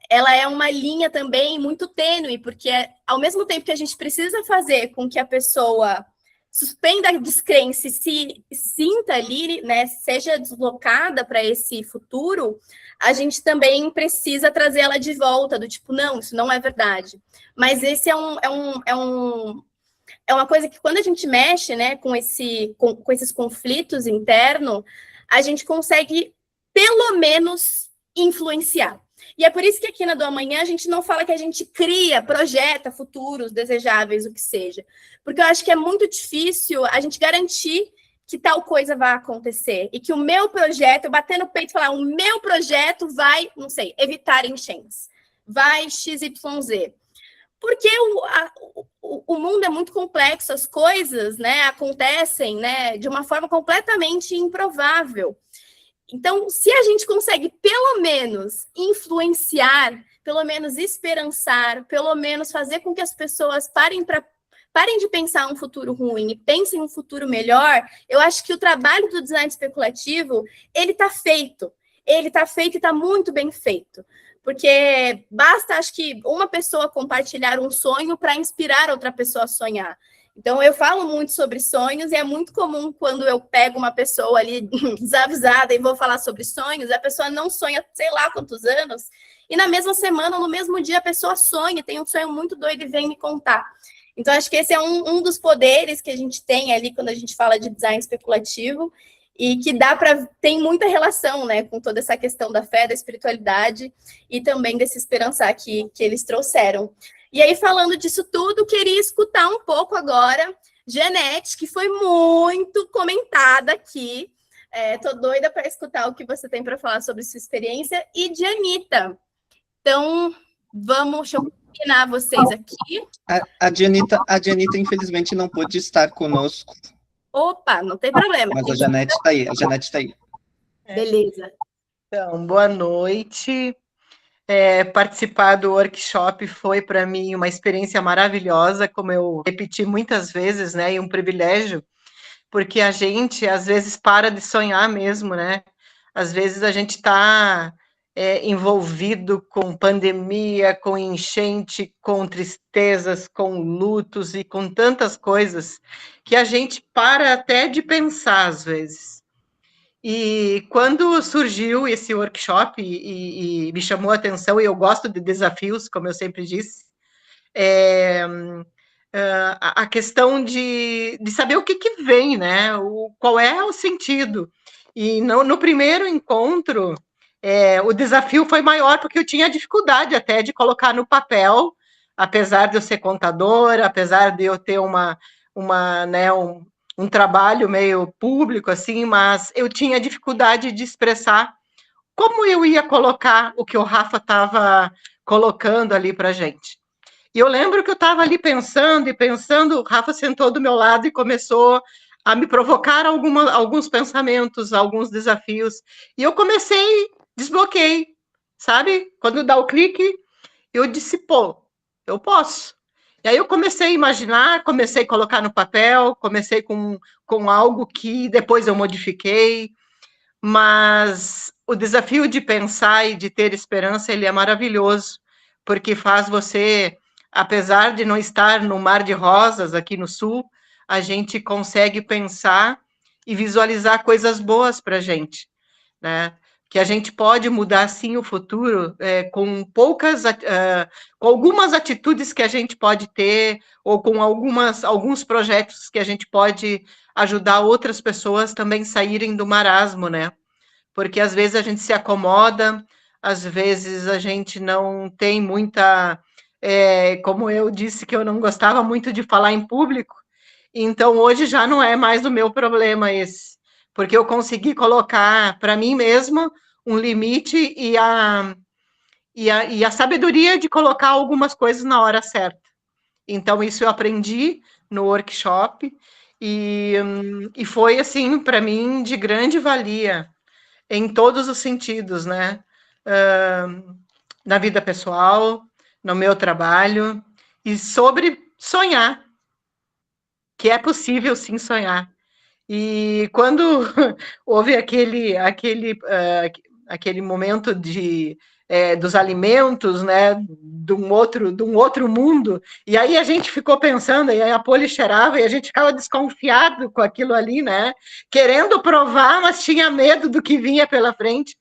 ela é uma linha também muito tênue, porque ao mesmo tempo que a gente precisa fazer com que a pessoa suspenda a descrença e se sinta ali, né, seja deslocada para esse futuro, a gente também precisa trazer ela de volta, do tipo, não, isso não é verdade. Mas esse é uma coisa que quando a gente mexe, né, com esses conflitos internos, a gente consegue, pelo menos, influenciar. E é por isso que aqui na Do Amanhã a gente não fala que a gente cria, projeta futuros desejáveis, o que seja. Porque eu acho que é muito difícil a gente garantir que tal coisa vai acontecer. E que o meu projeto, eu bater no peito e falar, o meu projeto vai, não sei, evitar enchentes. Vai XYZ. Porque o mundo é muito complexo, as coisas, né, acontecem, né, de uma forma completamente improvável. Então, se a gente consegue, pelo menos, influenciar, pelo menos esperançar, pelo menos fazer com que as pessoas parem de pensar um futuro ruim e pensem um futuro melhor, eu acho que o trabalho do design especulativo, ele está feito. Ele está feito e está muito bem feito. Porque basta, acho que, uma pessoa compartilhar um sonho para inspirar outra pessoa a sonhar. Então, eu falo muito sobre sonhos e é muito comum quando eu pego uma pessoa ali desavisada e vou falar sobre sonhos, a pessoa não sonha sei lá quantos anos, e na mesma semana ou no mesmo dia a pessoa sonha, tem um sonho muito doido e vem me contar. Então, acho que esse é um dos poderes que a gente tem ali quando a gente fala de design especulativo e que tem muita relação, né, com toda essa questão da fé, da espiritualidade e também desse esperançar que eles trouxeram. E aí, falando disso tudo, queria escutar um pouco agora Janete, que foi muito comentada aqui. Tô doida para escutar o que você tem para falar sobre sua experiência. E Dianita. Então, deixa eu combinar vocês aqui. A Dianita, infelizmente, não pôde estar conosco. Opa, não tem problema. Mas a Janete está aí. Beleza. Então, boa noite. Participar do workshop foi para mim uma experiência maravilhosa, como eu repeti muitas vezes, né, e um privilégio, porque a gente às vezes para de sonhar mesmo, né? Às vezes a gente está envolvido com pandemia, com enchente, com tristezas, com lutos e com tantas coisas que a gente para até de pensar às vezes. E quando surgiu esse workshop e me chamou a atenção, e eu gosto de desafios, como eu sempre disse, a questão de saber o que vem, né? Qual é o sentido. E no primeiro encontro, o desafio foi maior, porque eu tinha dificuldade até de colocar no papel, apesar de eu ser contadora, apesar de eu ter um trabalho meio público, assim, mas eu tinha dificuldade de expressar como eu ia colocar o que o Rafa estava colocando ali para a gente. E eu lembro que eu estava ali pensando e pensando, o Rafa sentou do meu lado e começou a me provocar alguns pensamentos, alguns desafios. E eu comecei, desbloqueei, sabe? Quando dá o clique, eu disse, pô, eu posso. E aí eu comecei a imaginar, comecei a colocar no papel, comecei com algo que depois eu modifiquei, mas o desafio de pensar e de ter esperança, ele é maravilhoso, porque faz você, apesar de não estar no mar de rosas aqui no sul, a gente consegue pensar e visualizar coisas boas para a gente, né? Que a gente pode mudar, sim, o futuro com com algumas atitudes que a gente pode ter, ou com alguns projetos que a gente pode ajudar outras pessoas também saírem do marasmo, né? Porque às vezes a gente se acomoda, às vezes a gente não tem muita... como eu disse que eu não gostava muito de falar em público, então hoje já não é mais o meu problema esse, porque eu consegui colocar para mim mesma um limite e a sabedoria de colocar algumas coisas na hora certa. Então, isso eu aprendi no workshop e foi, assim, para mim, de grande valia em todos os sentidos, né? Na vida pessoal, no meu trabalho, e sobre sonhar, que é possível, sim, sonhar. E quando houve aquele momento dos alimentos, né, de um outro mundo, e aí a gente ficou pensando, e aí a Poli cheirava, e a gente ficava desconfiado com aquilo ali, né, querendo provar, mas tinha medo do que vinha pela frente.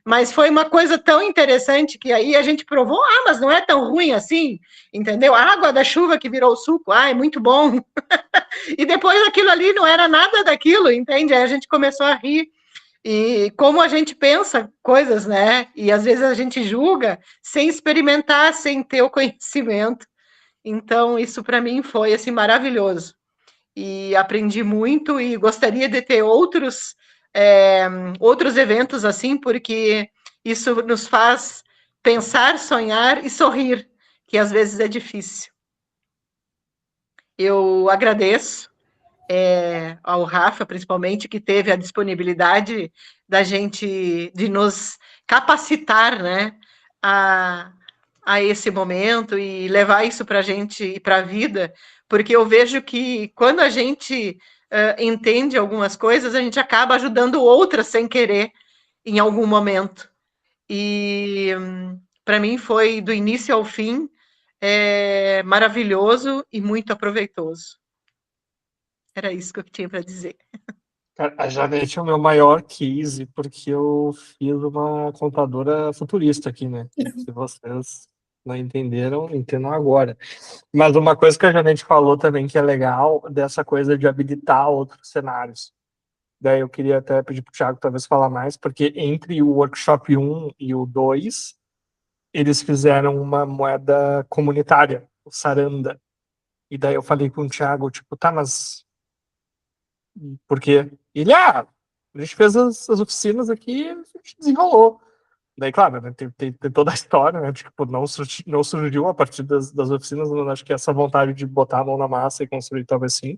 Mas foi uma coisa tão interessante que aí a gente provou, mas não é tão ruim assim, entendeu? A água da chuva que virou suco, é muito bom. E depois aquilo ali não era nada daquilo, entende? Aí a gente começou a rir. E como a gente pensa coisas, né? E às vezes a gente julga sem experimentar, sem ter o conhecimento. Então, isso para mim foi assim maravilhoso. E aprendi muito e gostaria de ter outros eventos assim, porque isso nos faz pensar, sonhar e sorrir, que às vezes é difícil. Eu agradeço ao Rafa, principalmente, que teve a disponibilidade de nos capacitar, né, a esse momento e levar isso para a gente e para a vida, porque eu vejo que quando a gente entende algumas coisas, a gente acaba ajudando outras sem querer, em algum momento. E para mim foi do início ao fim maravilhoso e muito aproveitoso. Era isso que eu tinha para dizer. A Janete é o meu maior case, porque eu fiz uma contadora futurista aqui, né? Se vocês não entenderam, entendam agora. Mas uma coisa que a Janete falou também que é legal, dessa coisa de habilitar outros cenários. Daí eu queria até pedir para o Thiago talvez falar mais, porque entre o workshop 1 e o 2, eles fizeram uma moeda comunitária, o Saranda. E daí eu falei com o Thiago, tipo, tá, mas por quê? Ele, a gente fez as oficinas aqui e a gente desenrolou. Daí, claro, né, tem toda a história, né? Tipo, não surgiu a partir das oficinas, mas acho que essa vontade de botar a mão na massa e construir talvez sim.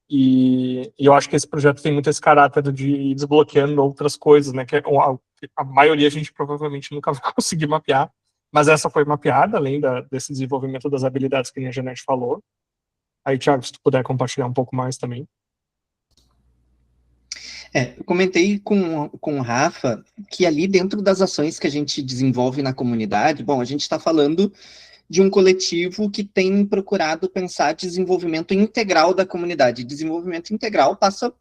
E eu acho que esse projeto tem muito esse caráter de ir desbloqueando outras coisas, né? Que a maioria a gente provavelmente nunca vai conseguir mapear, mas essa foi mapeada, além desse desenvolvimento das habilidades que a Janete falou. Aí, Thiago, se tu puder compartilhar um pouco mais também. Eu comentei com o Rafa que ali dentro das ações que a gente desenvolve na comunidade, bom, a gente está falando de um coletivo que tem procurado pensar desenvolvimento integral da comunidade. Desenvolvimento integral passa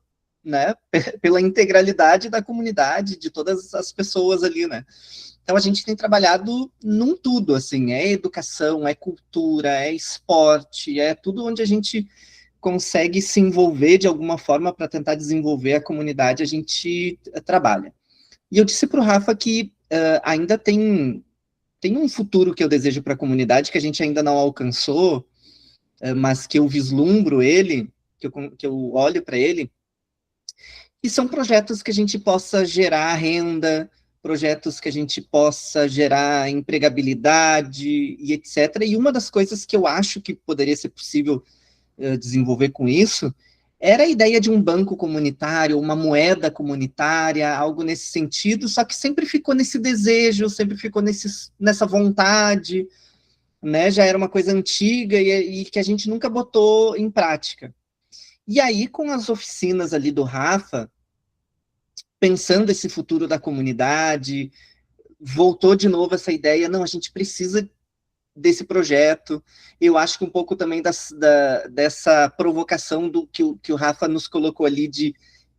né, pela integralidade da comunidade, de todas as pessoas ali, né. Então, a gente tem trabalhado num tudo, assim, é educação, é cultura, é esporte, é tudo onde a gente consegue se envolver de alguma forma para tentar desenvolver a comunidade, a gente trabalha. E eu disse para o Rafa que ainda tem um futuro que eu desejo para a comunidade, que a gente ainda não alcançou, mas que eu vislumbro ele, que eu olho para ele, e são projetos que a gente possa gerar renda, projetos que a gente possa gerar empregabilidade e etc. E uma das coisas que eu acho que poderia ser possível desenvolver com isso era a ideia de um banco comunitário, uma moeda comunitária, algo nesse sentido, só que sempre ficou nesse desejo, sempre ficou nessa vontade, né? Já era uma coisa antiga e que a gente nunca botou em prática. E aí, com as oficinas ali do Rafa, pensando esse futuro da comunidade, voltou de novo essa ideia, não, a gente precisa desse projeto. Eu acho que um pouco também dessa provocação do que o Rafa nos colocou ali,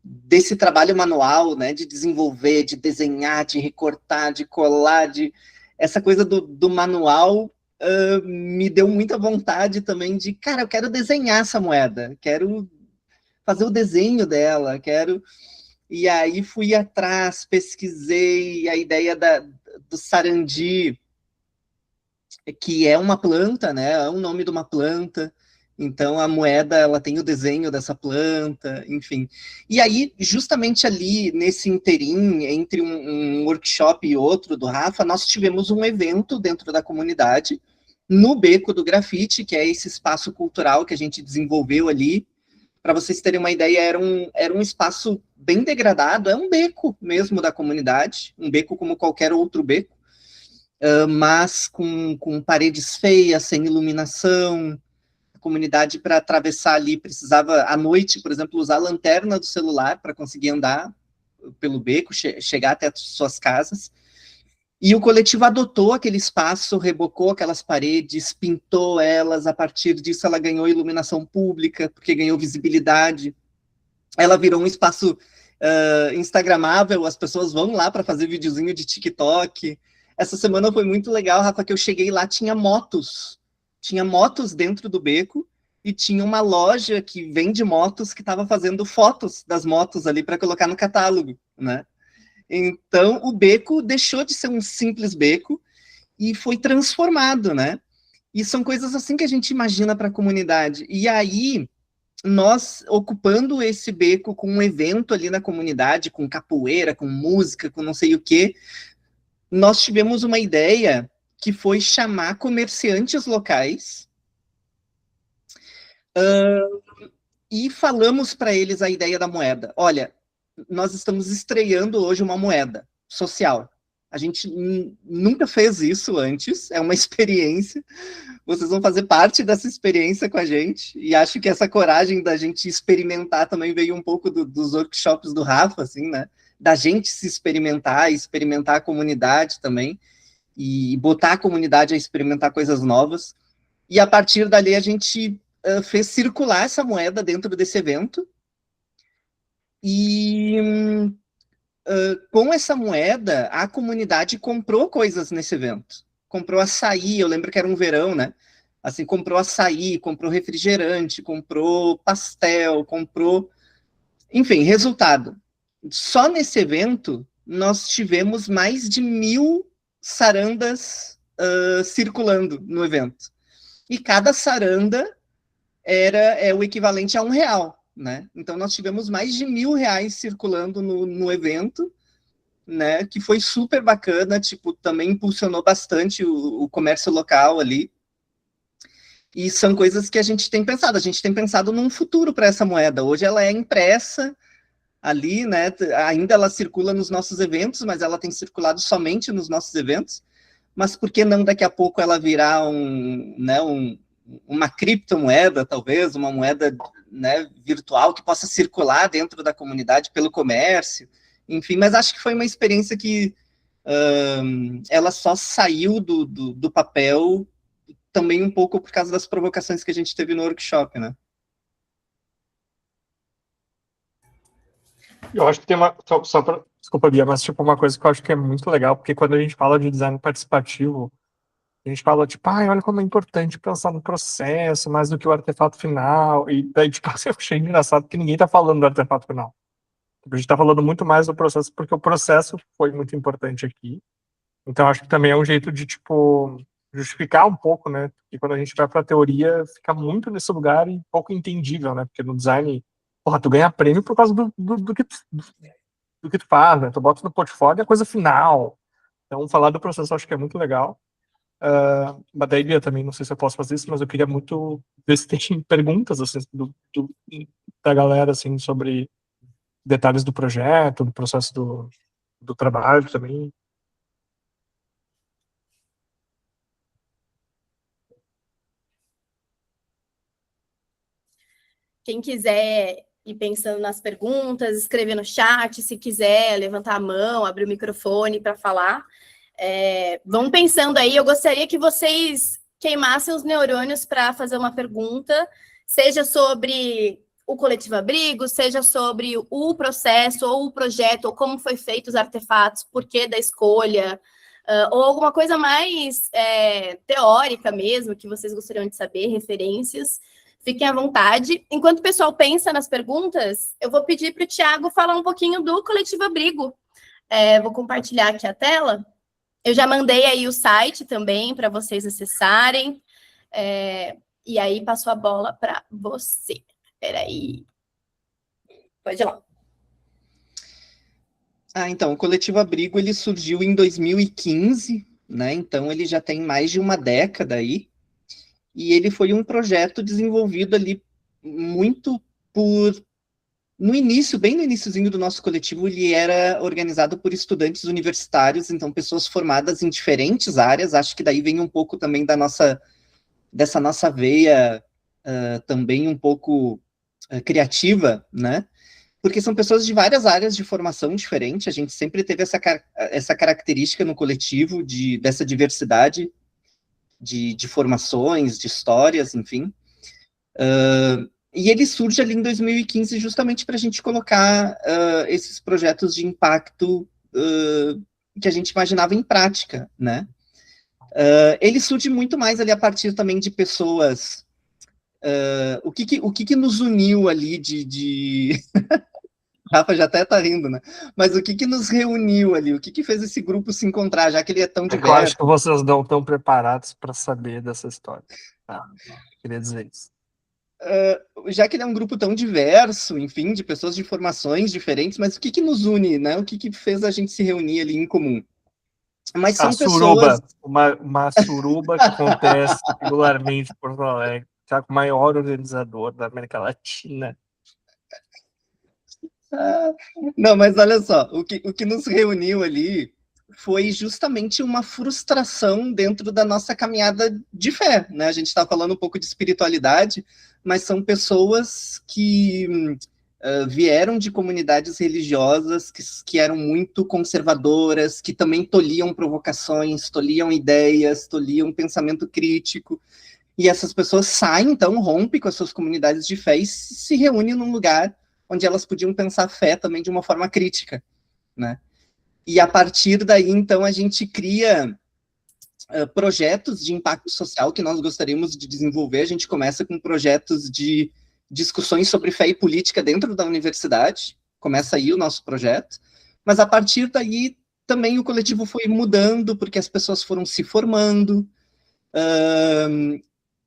desse trabalho manual, né, de desenvolver, de desenhar, de recortar, de colar, essa coisa do manual me deu muita vontade também de, cara, eu quero desenhar essa moeda, quero fazer o desenho dela, quero... E aí fui atrás, pesquisei a ideia do sarandi, que é uma planta, né? É o nome de uma planta. Então a moeda, ela tem o desenho dessa planta, enfim. E aí, justamente ali nesse interim entre um workshop e outro do Rafa, nós tivemos um evento dentro da comunidade no Beco do Grafite, que é esse espaço cultural que a gente desenvolveu ali. Para vocês terem uma ideia, era um espaço bem degradado, é um beco mesmo da comunidade, um beco como qualquer outro beco, mas com paredes feias, sem iluminação. A comunidade, para atravessar ali, precisava, à noite, por exemplo, usar a lanterna do celular para conseguir andar pelo beco, chegar até as suas casas. E o coletivo adotou aquele espaço, rebocou aquelas paredes, pintou elas, a partir disso ela ganhou iluminação pública, porque ganhou visibilidade. Ela virou um espaço instagramável, as pessoas vão lá para fazer videozinho de TikTok. Essa semana foi muito legal, Rafa, que eu cheguei lá, tinha motos dentro do beco, e tinha uma loja que vende motos que estava fazendo fotos das motos ali para colocar no catálogo, né? Então, o beco deixou de ser um simples beco e foi transformado, né? E são coisas assim que a gente imagina para a comunidade. E aí, nós, ocupando esse beco com um evento ali na comunidade, com capoeira, com música, com não sei o quê, nós tivemos uma ideia que foi chamar comerciantes locais e falamos para eles a ideia da moeda. Olha, nós estamos estreando hoje uma moeda social. A gente nunca fez isso antes, é uma experiência. Vocês vão fazer parte dessa experiência com a gente, e acho que essa coragem da gente experimentar também veio um pouco dos workshops do Rafa, assim, né? Da gente se experimentar a comunidade também, e botar a comunidade a experimentar coisas novas. E a partir dali a gente fez circular essa moeda dentro desse evento, e com essa moeda, a comunidade comprou coisas nesse evento. Comprou açaí, eu lembro que era um verão, né? Assim, comprou açaí, comprou refrigerante, comprou pastel, comprou... Enfim, resultado. Só nesse evento, nós tivemos mais de 1.000 sarandas circulando no evento. E cada saranda é o equivalente a R$1, né? Então, nós tivemos mais de R$1.000 circulando no evento, né? Que foi super bacana, tipo, também impulsionou bastante o comércio local ali. E são coisas que a gente tem pensado num futuro para essa moeda. Hoje ela é impressa ali, né? Ainda ela circula nos nossos eventos, mas ela tem circulado somente nos nossos eventos. Mas por que não daqui a pouco ela virar uma criptomoeda, talvez, uma moeda, né, virtual que possa circular dentro da comunidade pelo comércio, enfim, mas acho que foi uma experiência que ela só saiu do papel também um pouco por causa das provocações que a gente teve no workshop, né? Eu acho que tem só pra, desculpa, Bia, mas tipo, uma coisa que eu acho que é muito legal, porque quando a gente fala de design participativo, a gente fala, tipo, ai, olha como é importante pensar no processo, mais do que o artefato final, e daí, tipo, eu achei engraçado que ninguém tá falando do artefato final. Tipo, a gente tá falando muito mais do processo, porque o processo foi muito importante aqui. Então, acho que também é um jeito de, tipo, justificar um pouco, né? E quando a gente vai pra teoria, fica muito nesse lugar e pouco entendível, né? Porque no design, porra, tu ganha prêmio por causa do que tu faz, né? Tu bota no portfólio a coisa final. Então, falar do processo eu acho que é muito legal. Mas daí, Bia, também não sei se eu posso fazer isso, mas eu queria muito ver se tem perguntas, assim, da galera, assim, sobre detalhes do projeto, do processo do trabalho também. Quem quiser ir pensando nas perguntas, escrever no chat, se quiser levantar a mão, abrir o microfone para falar. Vão pensando aí, eu gostaria que vocês queimassem os neurônios para fazer uma pergunta, seja sobre o Coletivo Abrigo, seja sobre o processo, ou o projeto, ou como foi feito os artefatos, por que da escolha, ou alguma coisa mais teórica mesmo, que vocês gostariam de saber, referências. Fiquem à vontade. Enquanto o pessoal pensa nas perguntas, eu vou pedir para o Thiago falar um pouquinho do Coletivo Abrigo. Vou compartilhar aqui a tela. Eu já mandei aí o site também para vocês acessarem. E aí passo a bola para você. Espera aí. Pode ir lá. Então, o Coletivo Abrigo, ele surgiu em 2015, né? Então, ele já tem mais de uma década aí. E ele foi um projeto desenvolvido ali muito no início, bem no iniciozinho do nosso coletivo, ele era organizado por estudantes universitários, então pessoas formadas em diferentes áreas. Acho que daí vem um pouco também dessa nossa veia também um pouco criativa, né? Porque são pessoas de várias áreas de formação diferente. A gente sempre teve essa característica no coletivo dessa diversidade de formações, de histórias, enfim. E ele surge ali em 2015 justamente para a gente colocar esses projetos de impacto que a gente imaginava em prática, né? Ele surge muito mais ali a partir também de pessoas... o que nos uniu ali Rafa já até tá rindo, né? Mas o que nos reuniu ali? O que fez esse grupo se encontrar, já que ele é tão diverso? Eu acho que vocês não estão preparados para saber dessa história. Queria dizer isso. Já que ele é um grupo tão diverso, enfim, de pessoas de formações diferentes, mas o que nos une, né? O que fez a gente se reunir ali em comum? Mas são pessoas... Uma suruba que acontece regularmente em Porto Alegre, tá? Com o maior organizador da América Latina. Não, mas olha só, o que nos reuniu ali foi justamente uma frustração dentro da nossa caminhada de fé, né? A gente está falando um pouco de espiritualidade, mas são pessoas que vieram de comunidades religiosas que eram muito conservadoras, que também tolhiam provocações, tolhiam ideias, tolhiam pensamento crítico, e essas pessoas saem, então, rompem com as suas comunidades de fé e se reúnem num lugar onde elas podiam pensar fé também de uma forma crítica, né? E a partir daí, então, a gente cria projetos de impacto social que nós gostaríamos de desenvolver. A gente começa com projetos de discussões sobre fé e política dentro da universidade, começa aí o nosso projeto, mas a partir daí também o coletivo foi mudando, porque as pessoas foram se formando,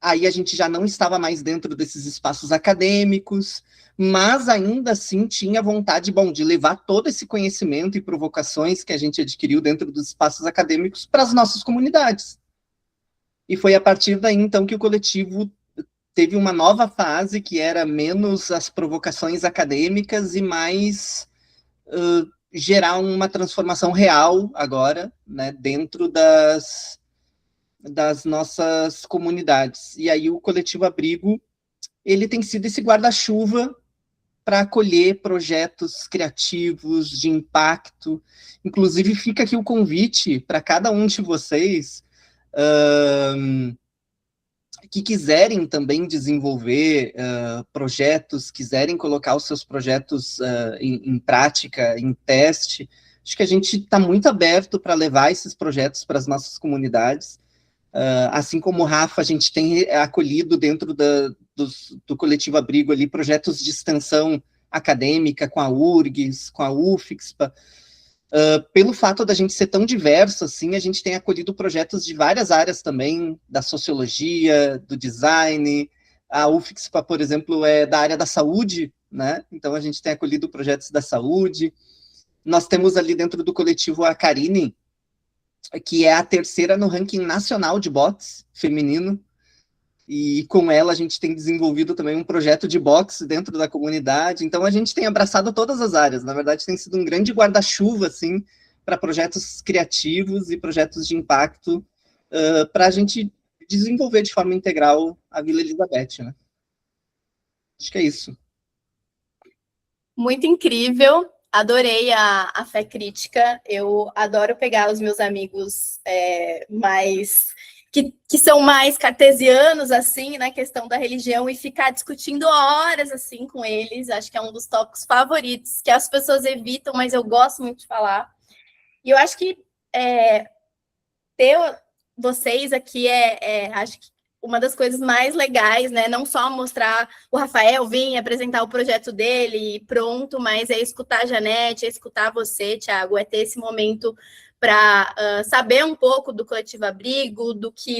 aí a gente já não estava mais dentro desses espaços acadêmicos, mas ainda assim tinha vontade, de levar todo esse conhecimento e provocações que a gente adquiriu dentro dos espaços acadêmicos para as nossas comunidades. E foi a partir daí, então, que o coletivo teve uma nova fase, que era menos as provocações acadêmicas e mais gerar uma transformação real agora, né, dentro das nossas comunidades. E aí o Coletivo Abrigo, ele tem sido esse guarda-chuva para acolher projetos criativos, de impacto. Inclusive, fica aqui o convite para cada um de vocês que quiserem também desenvolver projetos, quiserem colocar os seus projetos em prática, em teste, acho que a gente está muito aberto para levar esses projetos para as nossas comunidades. Assim como o Rafa, a gente tem acolhido dentro do Coletivo Abrigo ali projetos de extensão acadêmica com a URGS, com a UFIXPA. Pelo fato da gente ser tão diverso, assim, a gente tem acolhido projetos de várias áreas também, da sociologia, do design. A UFIXPA, por exemplo, é da área da saúde, né? Então a gente tem acolhido projetos da saúde. Nós temos ali dentro do coletivo a Karine, que é a terceira no ranking nacional de boxe feminino, e com ela a gente tem desenvolvido também um projeto de boxe dentro da comunidade. Então a gente tem abraçado todas as áreas, na verdade tem sido um grande guarda-chuva, assim, para projetos criativos e projetos de impacto, para a gente desenvolver de forma integral a Vila Elizabeth, né? Acho que é isso. Muito incrível. Adorei a fé crítica. Eu adoro pegar os meus amigos que são mais cartesianos, assim, na questão da religião, e ficar discutindo horas, assim, com eles. Acho que é um dos tópicos favoritos, que as pessoas evitam, mas eu gosto muito de falar. E eu acho que ter vocês aqui acho que uma das coisas mais legais, né? Não só mostrar o Rafael vir apresentar o projeto dele e pronto, mas é escutar a Janete, é escutar você, Thiago, é ter esse momento para saber um pouco do Coletivo Abrigo,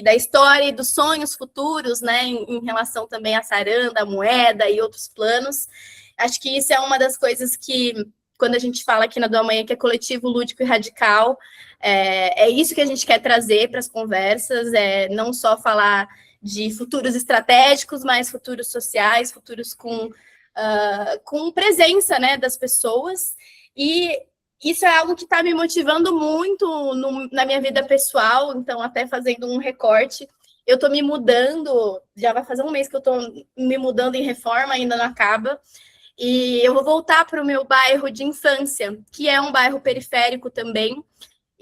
da história e dos sonhos futuros, né? Em relação também à Saranda, à moeda e outros planos. Acho que isso é uma das coisas que, quando a gente fala aqui na Do Amanhã, que é coletivo, lúdico e radical, é isso que a gente quer trazer para as conversas, não só falar de futuros estratégicos, mas futuros sociais, futuros com presença, né, das pessoas. E isso é algo que está me motivando muito na minha vida pessoal. Então, até fazendo um recorte, eu estou me mudando, já vai fazer um mês que eu estou me mudando em Reforma, ainda não acaba, e eu vou voltar para o meu bairro de infância, que é um bairro periférico também.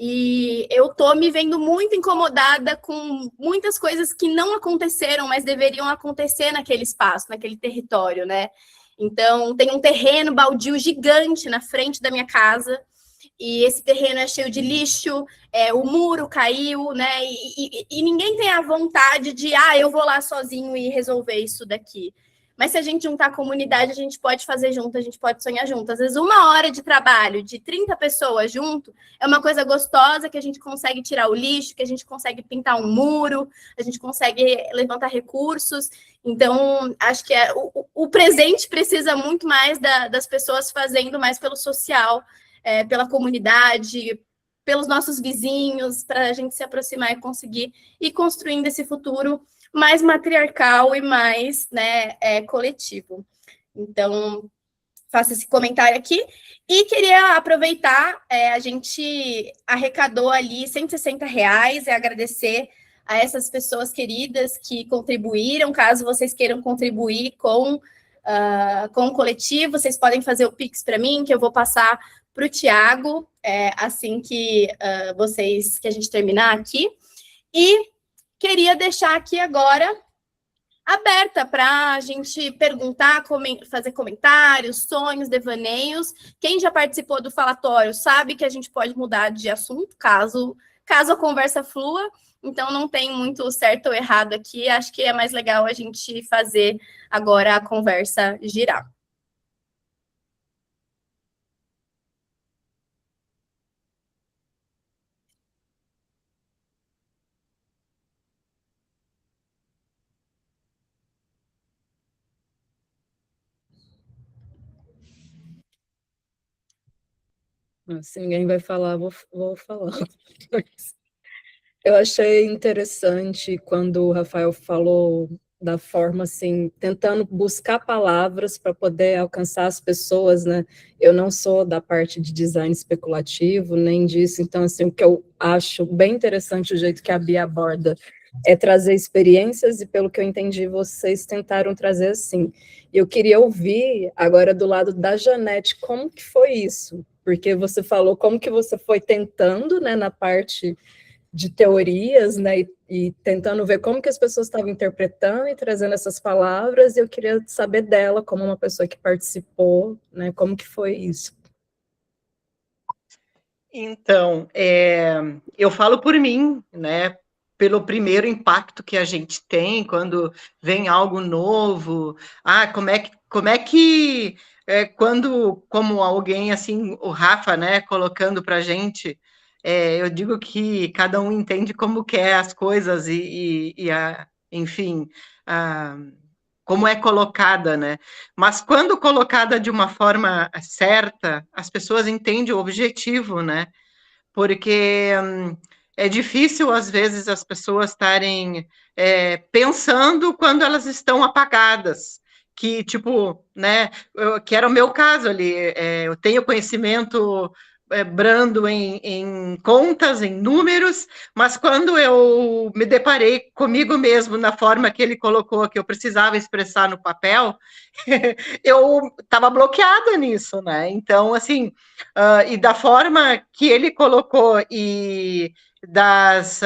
E eu estou me vendo muito incomodada com muitas coisas que não aconteceram, mas deveriam acontecer naquele espaço, naquele território, né? Então, tem um terreno baldio gigante na frente da minha casa, e esse terreno é cheio de lixo, o muro caiu, né? E ninguém tem a vontade de, eu vou lá sozinho e resolver isso daqui. Mas se a gente juntar a comunidade, a gente pode fazer junto, a gente pode sonhar junto. Às vezes, 1 hora de trabalho de 30 pessoas junto é uma coisa gostosa, que a gente consegue tirar o lixo, que a gente consegue pintar um muro, a gente consegue levantar recursos. Então, acho que o presente precisa muito mais das pessoas fazendo mais pelo social, pela comunidade, pelos nossos vizinhos, para a gente se aproximar e conseguir ir construindo esse futuro mais matriarcal e mais, né, coletivo. Então, faço esse comentário aqui. E queria aproveitar, a gente arrecadou ali R$160, e agradecer a essas pessoas queridas que contribuíram. Caso vocês queiram contribuir com o coletivo, vocês podem fazer o Pix para mim, que eu vou passar para o Thiago, assim que a gente terminar aqui. E queria deixar aqui agora aberta para a gente perguntar, fazer comentários, sonhos, devaneios. Quem já participou do falatório sabe que a gente pode mudar de assunto, caso a conversa flua. Então, não tem muito certo ou errado aqui. Acho que é mais legal a gente fazer agora a conversa girar. Se ninguém vai falar, vou falar. Eu achei interessante quando o Rafael falou da forma, assim, tentando buscar palavras para poder alcançar as pessoas, né? Eu não sou da parte de design especulativo, nem disso, então, assim, o que eu acho bem interessante o jeito que a Bia aborda é trazer experiências, e pelo que eu entendi, vocês tentaram trazer assim. Eu queria ouvir, agora do lado da Janete, como que foi isso? Porque você falou como que você foi tentando, né, na parte de teorias, né, e tentando ver como que as pessoas estavam interpretando e trazendo essas palavras, e eu queria saber dela, como uma pessoa que participou, né, como que foi isso? Então, eu falo por mim, né? Pelo primeiro impacto que a gente tem quando vem algo novo. Quando, como alguém assim, o Rafa, né, colocando para a gente, eu digo que cada um entende como quer as coisas enfim, a, como é colocada, né? Mas quando colocada de uma forma certa, as pessoas entendem o objetivo, né? Porque é difícil, às vezes, as pessoas estarem pensando quando elas estão apagadas. Que, tipo, né, que era o meu caso ali, eu tenho conhecimento brando em contas, em números, mas quando eu me deparei comigo mesmo na forma que ele colocou, que eu precisava expressar no papel, eu estava bloqueada nisso, né? Então, assim, e da forma que ele colocou e das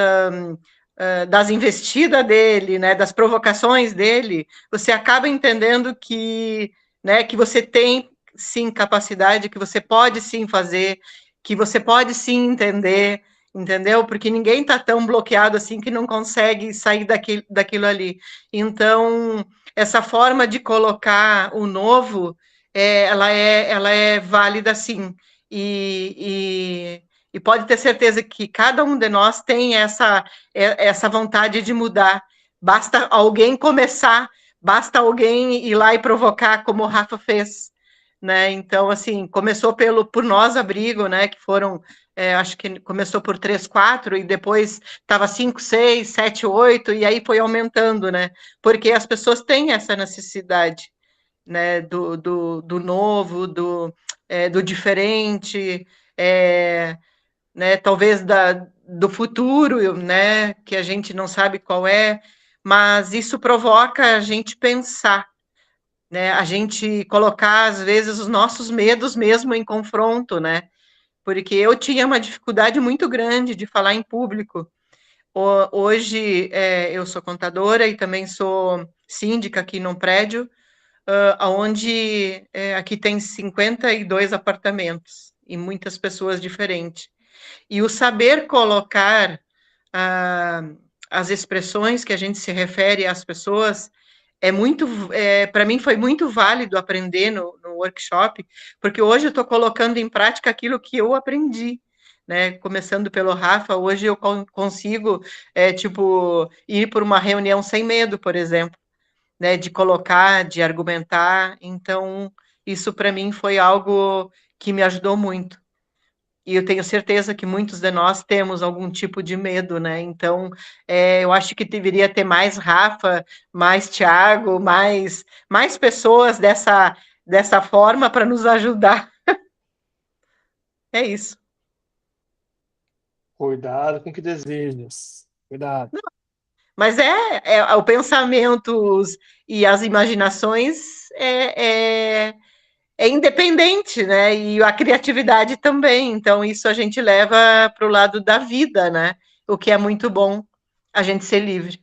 investidas dele, né, das provocações dele, você acaba entendendo que, né, que você tem sim capacidade, que você pode sim fazer, que você pode sim entender, entendeu? Porque ninguém está tão bloqueado assim que não consegue sair daquilo ali. Então, essa forma de colocar o novo, ela é válida sim. E pode ter certeza que cada um de nós tem essa vontade de mudar. Basta alguém começar, basta alguém ir lá e provocar, como o Rafa fez. Né? Então, assim, começou por nós abrigo, né? Que foram, acho que começou por 3, 4, e depois estava 5, 6, 7, 8, e aí foi aumentando, né? Porque as pessoas têm essa necessidade, né? Do novo, do diferente, né? Talvez do futuro, né? Que a gente não sabe qual é, mas isso provoca a gente pensar, né? A gente colocar, às vezes, os nossos medos mesmo em confronto, né? Porque eu tinha uma dificuldade muito grande de falar em público. Hoje, eu sou contadora e também sou síndica aqui num prédio, onde aqui tem 52 apartamentos e muitas pessoas diferentes. E o saber colocar ah, as expressões que a gente se refere às pessoas para mim foi muito válido aprender no workshop, porque hoje eu estou colocando em prática aquilo que eu aprendi, né? Começando pelo Rafa, hoje eu consigo, tipo, ir por uma reunião sem medo, por exemplo, né? De colocar, de argumentar. Então, isso para mim foi algo que me ajudou muito. E eu tenho certeza que muitos de nós temos algum tipo de medo, né? Então, eu acho que deveria ter mais Rafa, mais Thiago, mais pessoas dessa forma para nos ajudar. É isso. Cuidado com o que desejas. Cuidado. Mas o pensamento e as imaginações é independente, né? E a criatividade também. Então, isso a gente leva para o lado da vida, né? O que é muito bom, a gente ser livre.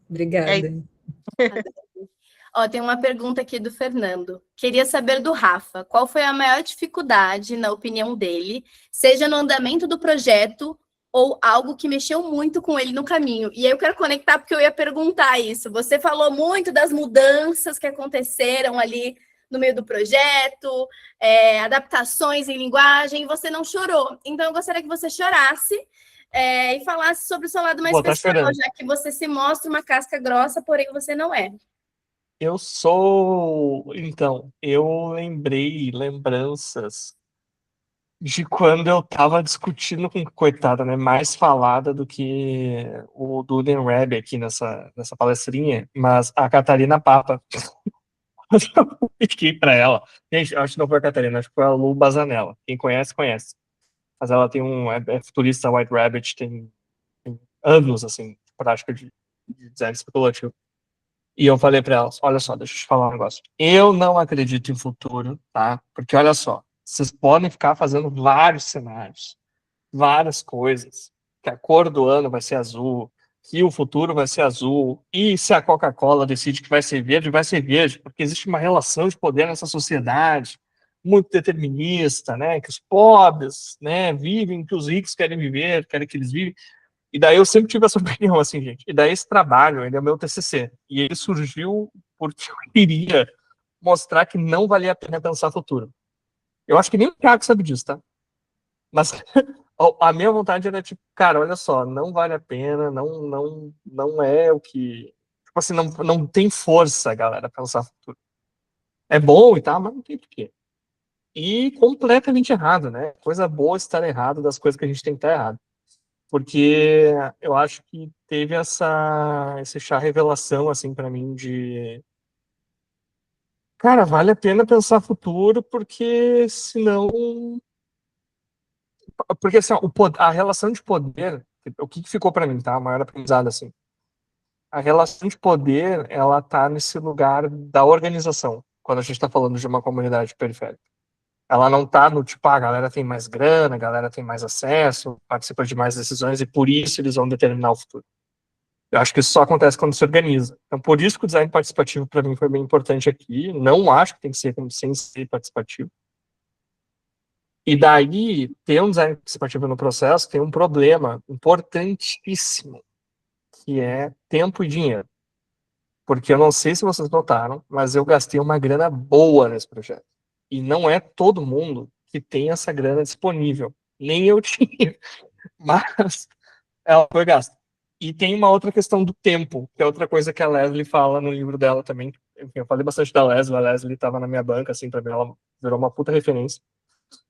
Obrigada. Ó, tem uma pergunta aqui do Fernando. Queria saber do Rafa, qual foi a maior dificuldade, na opinião dele, seja no andamento do projeto ou algo que mexeu muito com ele no caminho? E aí eu quero conectar porque eu ia perguntar isso. Você falou muito das mudanças que aconteceram ali no meio do projeto, adaptações em linguagem, e você não chorou. Então eu gostaria que você chorasse e falasse sobre o seu lado mais pessoal, já que você se mostra uma casca grossa, porém você não é. Então, eu lembrei lembranças de quando eu tava discutindo com coitada, né? Mais falada do que o Duden Reb aqui nessa palestrinha, mas a Catarina Papa. Eu fiquei pra ela. Gente, acho que não foi a Catarina, acho que foi a Lu Bazanella. Quem conhece, conhece. Mas ela tem é futurista White Rabbit, tem anos, assim, de prática de design especulativo. E eu falei pra elas, olha só, deixa eu te falar um negócio. Eu não acredito em futuro, tá? Porque olha só, vocês podem ficar fazendo vários cenários. várias coisas, que a cor do ano vai ser azul, que o futuro vai ser azul, e se a Coca-Cola decide que vai ser verde, porque existe uma relação de poder nessa sociedade muito determinista, né, que os pobres, né, vivem, que os ricos querem viver, querem que eles vivem. E daí eu sempre tive essa opinião, assim, gente. E daí esse trabalho, ele é o meu TCC. E ele surgiu porque eu queria mostrar que não valia a pena pensar futuro. Eu acho que nem o Thiago sabe disso, tá? Mas a minha vontade era tipo, cara, olha só, não vale a pena, não é o que... Tipo assim, não tem força, galera, pensar futuro. É bom e tal, mas não tem porquê. E completamente errado, né? Coisa boa estar errado das coisas que a gente tem que estar errado. Porque eu acho que teve essa chá revelação, assim, para mim, de... Cara, vale a pena pensar futuro, porque senão... Porque, assim, ó, a relação de poder, o que ficou para mim, tá? A maior aprendizado, assim. A relação de poder, ela tá nesse lugar da organização, quando a gente está falando de uma comunidade periférica. Ela não tá no tipo, a galera tem mais grana, a galera tem mais acesso, participa de mais decisões, e por isso eles vão determinar o futuro. Eu acho que isso só acontece quando se organiza. Então, por isso que o design participativo para mim foi bem importante aqui. Não acho que tem que ser sem ser participativo. E daí, ter um design participativo no processo tem um problema importantíssimo, que é tempo e dinheiro. Porque eu não sei se vocês notaram, mas eu gastei uma grana boa nesse projeto. E não é todo mundo que tem essa grana disponível. Nem eu tinha. Mas ela foi gasta. E tem uma outra questão do tempo, que é outra coisa que a Leslie fala no livro dela também. Enfim, eu falei bastante da Leslie, a Leslie estava na minha banca, assim, para mim ela virou uma puta referência.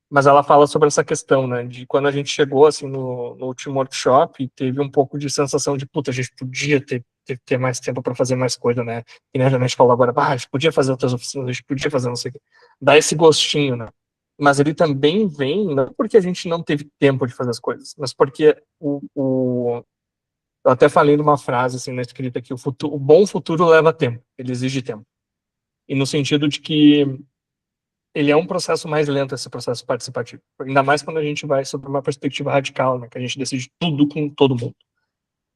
Mas ela fala sobre essa questão, né, de quando a gente chegou, assim, no último workshop, teve um pouco de sensação de, puta, a gente podia ter mais tempo para fazer mais coisa, né? E né, a gente falou agora, a gente podia fazer outras oficinas, a gente podia fazer não sei o quê. Dá esse gostinho, né? Mas ele também vem, não porque a gente não teve tempo de fazer as coisas, mas porque eu até falei numa frase, assim, na escrita, que o bom futuro leva tempo, ele exige tempo. E no sentido de que ele é um processo mais lento, esse processo participativo. Ainda mais quando a gente vai sobre uma perspectiva radical, né, que a gente decide tudo com todo mundo.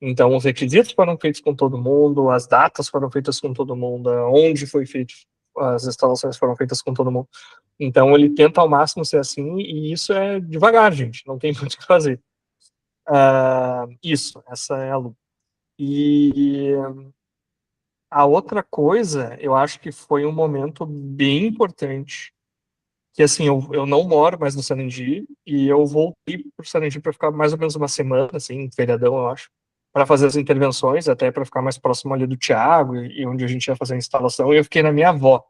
Então, os requisitos foram feitos com todo mundo, as datas foram feitas com todo mundo, onde foi feito, as instalações foram feitas com todo mundo. Então, ele tenta ao máximo ser assim, e isso é devagar, gente, não tem muito o que fazer. Essa é a luta. E a outra coisa, eu acho que foi um momento bem importante, que assim, eu não moro mais no Sarandi, e eu voltei pro Sarandi para ficar mais ou menos uma semana, assim, feriadão, eu acho, para fazer as intervenções, até para ficar mais próximo ali do Thiago, e onde a gente ia fazer a instalação, e eu fiquei na minha avó,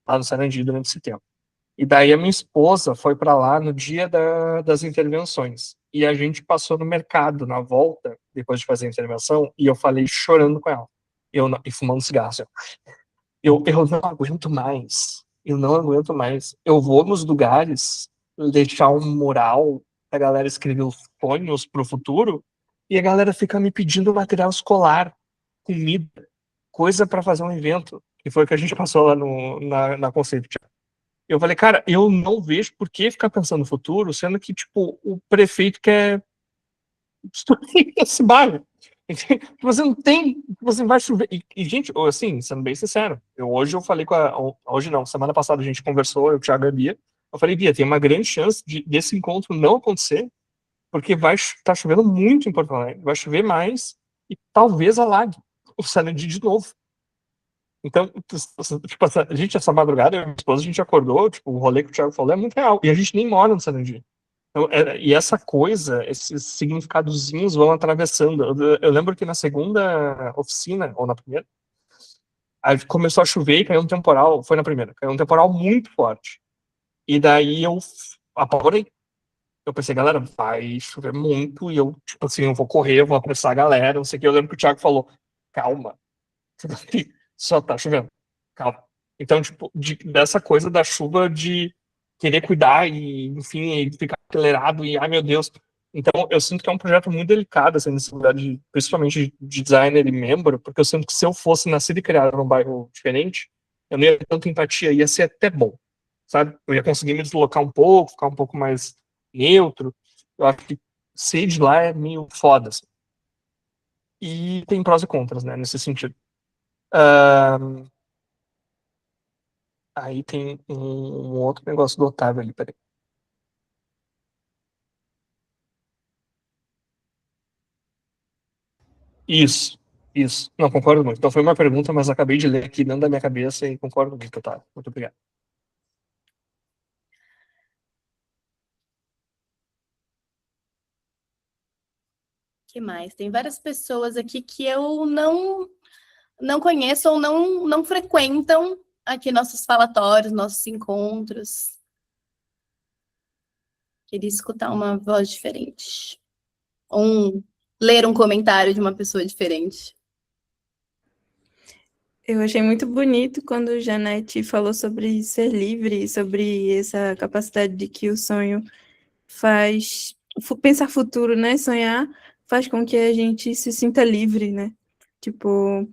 lá no Sarandi, durante esse tempo. E daí a minha esposa foi para lá no dia das intervenções, e a gente passou no mercado, na volta, depois de fazer a intervenção, e eu falei chorando com ela, e fumando cigarro, assim, eu não aguento mais. Eu não aguento mais. Eu vou nos lugares deixar um mural pra galera escrever os sonhos pro futuro e a galera fica me pedindo material escolar, comida, coisa para fazer um evento. Que foi o que a gente passou lá na Concept. Eu falei, cara, eu não vejo por que ficar pensando no futuro, sendo que, tipo, o prefeito quer destruir esse bairro. Você não tem, você vai chover. Gente, assim, sendo bem sincero, hoje eu falei hoje não, semana passada a gente conversou, eu, Thiago e a Bia. Eu falei, Bia, tem uma grande chance desse encontro não acontecer, porque vai estar chovendo muito em Porto Alegre, vai chover mais e talvez alague o Sarandi de novo. Então, tipo, a gente, essa madrugada, eu e minha esposa, a gente acordou, tipo, o rolê que o Thiago falou é muito real, e a gente nem mora no Sarandi. Então, e essa coisa, esses significadozinhos vão atravessando. Eu lembro que na segunda oficina, ou na primeira, aí começou a chover e caiu um temporal. Foi na primeira, caiu um temporal muito forte. E daí eu apavorei. Eu pensei, galera, vai chover muito. E eu, tipo assim, eu vou correr, eu vou apressar a galera. Não sei o que. Eu lembro que o Thiago falou: calma, só tá chovendo, calma. Então, tipo, dessa coisa da chuva de querer cuidar e, enfim, e ficar acelerado e, ai meu Deus. Então, eu sinto que é um projeto muito delicado, assim, nesse lugar, principalmente de designer e membro, porque eu sinto que se eu fosse nascido e criado num bairro diferente, eu não ia ter tanta empatia, ia ser até bom, sabe? Eu ia conseguir me deslocar um pouco, ficar um pouco mais neutro, Eu acho que ser de lá é meio foda, assim. E tem prós e contras, né, nesse sentido. Ahn, Aí tem um outro negócio do Otávio ali, peraí. Isso, isso. Não, concordo muito. Então foi uma pergunta, mas acabei de ler aqui dentro da minha cabeça e concordo muito, Otávio. Muito obrigado. Que mais? Tem várias pessoas aqui que eu não conheço ou não frequentam aqui nossos falatórios, nossos encontros. Queria escutar uma voz diferente. Ou ler um comentário de uma pessoa diferente. Eu achei muito bonito quando Janete falou sobre ser livre, sobre essa capacidade de que o sonho faz pensar futuro, né? Sonhar faz com que a gente se sinta livre, né? Tipo,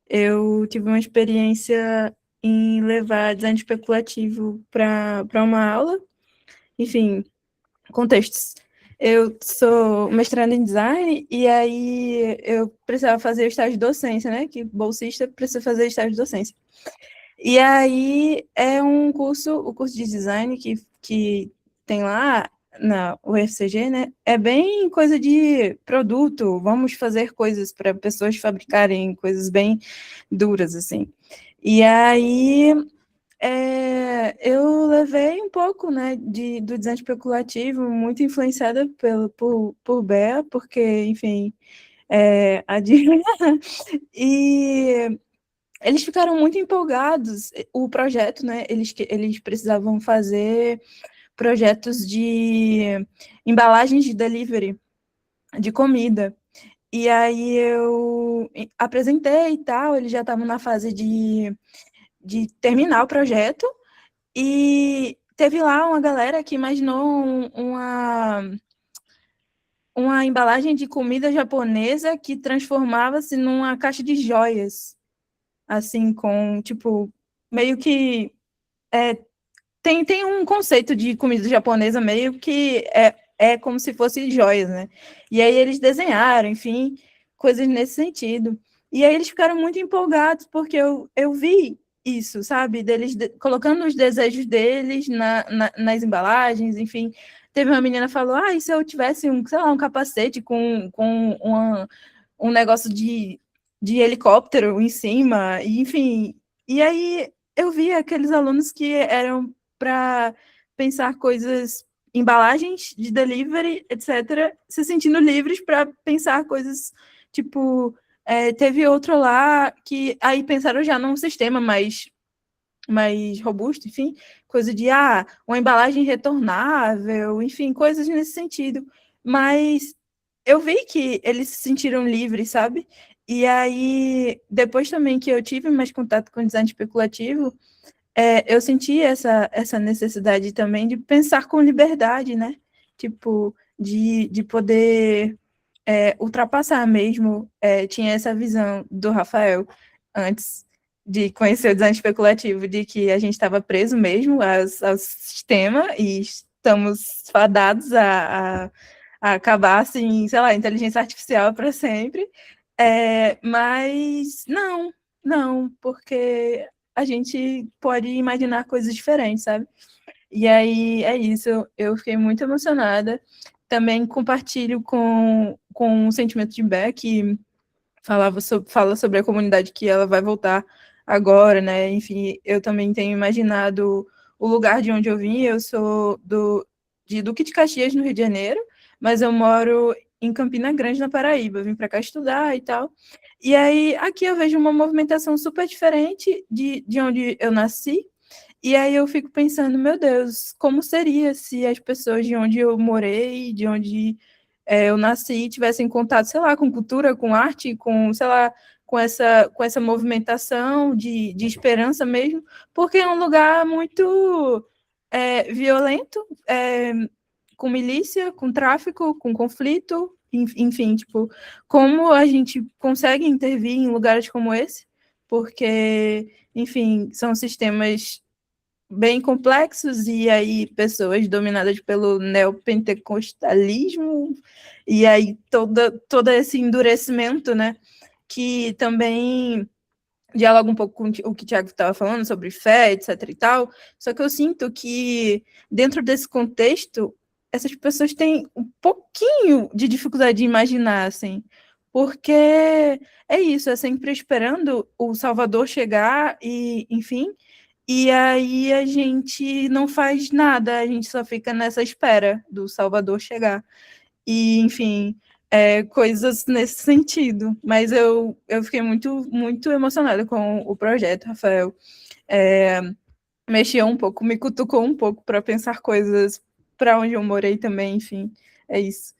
eu tive uma experiência em levar design especulativo para uma aula, enfim, contextos. Eu sou mestranda em design e aí eu precisava fazer o estágio de docência, né? Que bolsista precisa fazer estágio de docência. E aí é um curso, o curso de design que tem lá na UFCG, né? É bem coisa de produto, vamos fazer coisas para pessoas fabricarem coisas bem duras, assim. E aí eu levei um pouco, né, do design especulativo, muito influenciada por Bea, porque, enfim, a Dina. E eles ficaram muito empolgados. O projeto, né, eles precisavam fazer projetos de embalagens de delivery, de comida. E aí eu apresentei e tal, eles já estavam na fase de terminar o projeto, e teve lá uma galera que imaginou uma embalagem de comida japonesa que transformava-se numa caixa de joias, assim, com, tipo, meio que... Tem um conceito de comida japonesa meio que é como se fosse joias, né? E aí eles desenharam, enfim, coisas nesse sentido. E aí eles ficaram muito empolgados, porque eu vi isso, sabe? Deles colocando os desejos deles nas embalagens, enfim. Teve uma menina que falou, e se eu tivesse sei lá, um capacete com um negócio de helicóptero em cima, e, enfim. E aí eu vi aqueles alunos que eram para pensar coisas, embalagens de delivery, etc., se sentindo livres para pensar coisas, tipo, teve outro lá que aí pensaram já num sistema mais robusto, enfim, coisa de, uma embalagem retornável, enfim, coisas nesse sentido. Mas eu vi que eles se sentiram livres, sabe? E aí, depois também que eu tive mais contato com design especulativo, eu senti essa necessidade também de pensar com liberdade, né? Tipo, de poder ultrapassar mesmo. Tinha essa visão do Rafael antes de conhecer o design especulativo, de que a gente estava preso mesmo ao sistema e estamos fadados a acabar, assim, sei lá, inteligência artificial para sempre. Mas não, porque a gente pode imaginar coisas diferentes, sabe? E aí é isso, eu fiquei muito emocionada. Também compartilho com o sentimento de Beck, que fala sobre a comunidade que ela vai voltar agora, né? Enfim, eu também tenho imaginado o lugar de onde eu vim. Eu sou de Duque de Caxias, no Rio de Janeiro, mas eu moro em Campina Grande, na Paraíba. Eu vim para cá estudar e tal. E aí, aqui eu vejo uma movimentação super diferente de onde eu nasci. E aí eu fico pensando, meu Deus, como seria se as pessoas de onde eu morei, de onde eu nasci, tivessem contato, sei lá, com cultura, com arte, com, sei lá, com essa movimentação de esperança mesmo, porque é um lugar muito violento, com milícia, com tráfico, com conflito, enfim, tipo, como a gente consegue intervir em lugares como esse? Porque, enfim, são sistemas bem complexos, e aí pessoas dominadas pelo neopentecostalismo, e aí todo esse endurecimento, né, que também dialoga um pouco com o que o Thiago estava falando sobre fé, etc e tal, só que eu sinto que dentro desse contexto, essas pessoas têm um pouquinho de dificuldade de imaginar, assim, porque é isso, é sempre esperando o Salvador chegar e, enfim, e aí a gente não faz nada, a gente só fica nessa espera do Salvador chegar. E, enfim, coisas nesse sentido. Mas eu fiquei muito, muito emocionada com o projeto, Rafael. Mexeu um pouco, me cutucou um pouco para pensar coisas para onde eu morei também, enfim, é isso.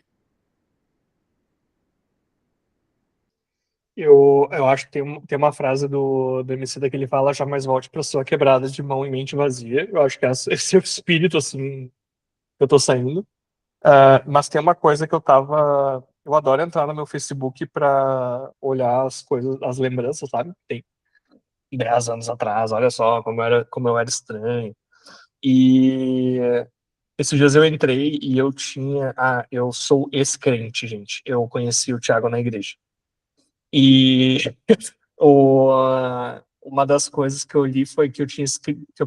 Eu acho que tem uma frase do Emicida que ele fala: jamais volte para sua quebrada de mão e mente vazia. Eu acho que esse é o espírito, assim, que eu tô saindo. Mas tem uma coisa que eu adoro entrar no meu Facebook para olhar as coisas, as lembranças, sabe? Tem 10 anos atrás, olha só como eu era estranho. E esses dias eu entrei e eu tinha. Eu sou ex-crente, gente. Eu conheci o Thiago na igreja. E uma das coisas que eu li foi que eu tinha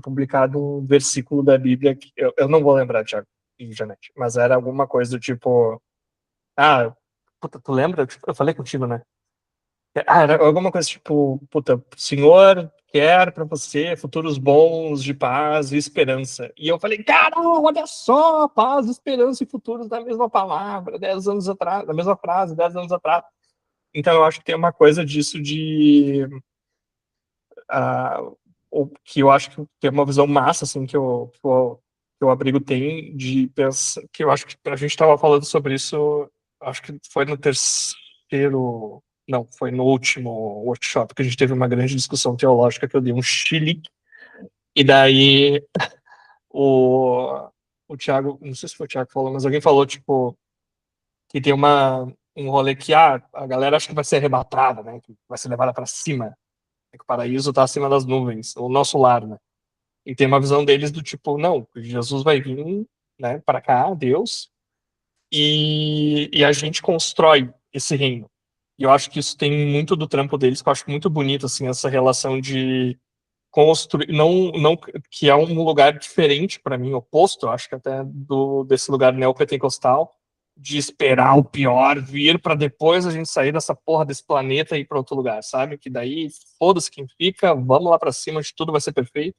publicado um versículo da Bíblia que eu não vou lembrar, Thiago e Janete, mas era alguma coisa do tipo. Puta, tu lembra? Eu falei contigo, né? Era alguma coisa tipo, puta, o Senhor quer pra você futuros bons de paz e esperança. E eu falei, cara, olha só, paz, esperança e futuros da mesma palavra, 10 anos atrás, da mesma frase, 10 anos atrás. Então eu acho que tem uma coisa disso de que eu acho que tem uma visão massa, assim, que o Abrigo tem de pensar, que eu acho que a gente estava falando sobre isso, acho que foi no terceiro, não, foi no último workshop que a gente teve uma grande discussão teológica que eu dei um chilique, e daí o Thiago, não sei se foi o Thiago que falou, mas alguém falou, tipo, que tem um rolê que a galera acha que vai ser arrebatada, né, que vai ser levada para cima, que o paraíso está acima das nuvens, o nosso lar, né? E tem uma visão deles do tipo, não, Jesus vai vir, né, para cá, Deus, e a gente constrói esse reino. E eu acho que isso tem muito do trampo deles, que eu acho muito bonito, assim, essa relação de construir, não que é um lugar diferente para mim, oposto, eu acho que até desse lugar neopentecostal, de esperar o pior vir para depois a gente sair dessa porra desse planeta e ir para outro lugar, sabe? Que daí foda-se quem fica, vamos lá para cima, de tudo vai ser perfeito.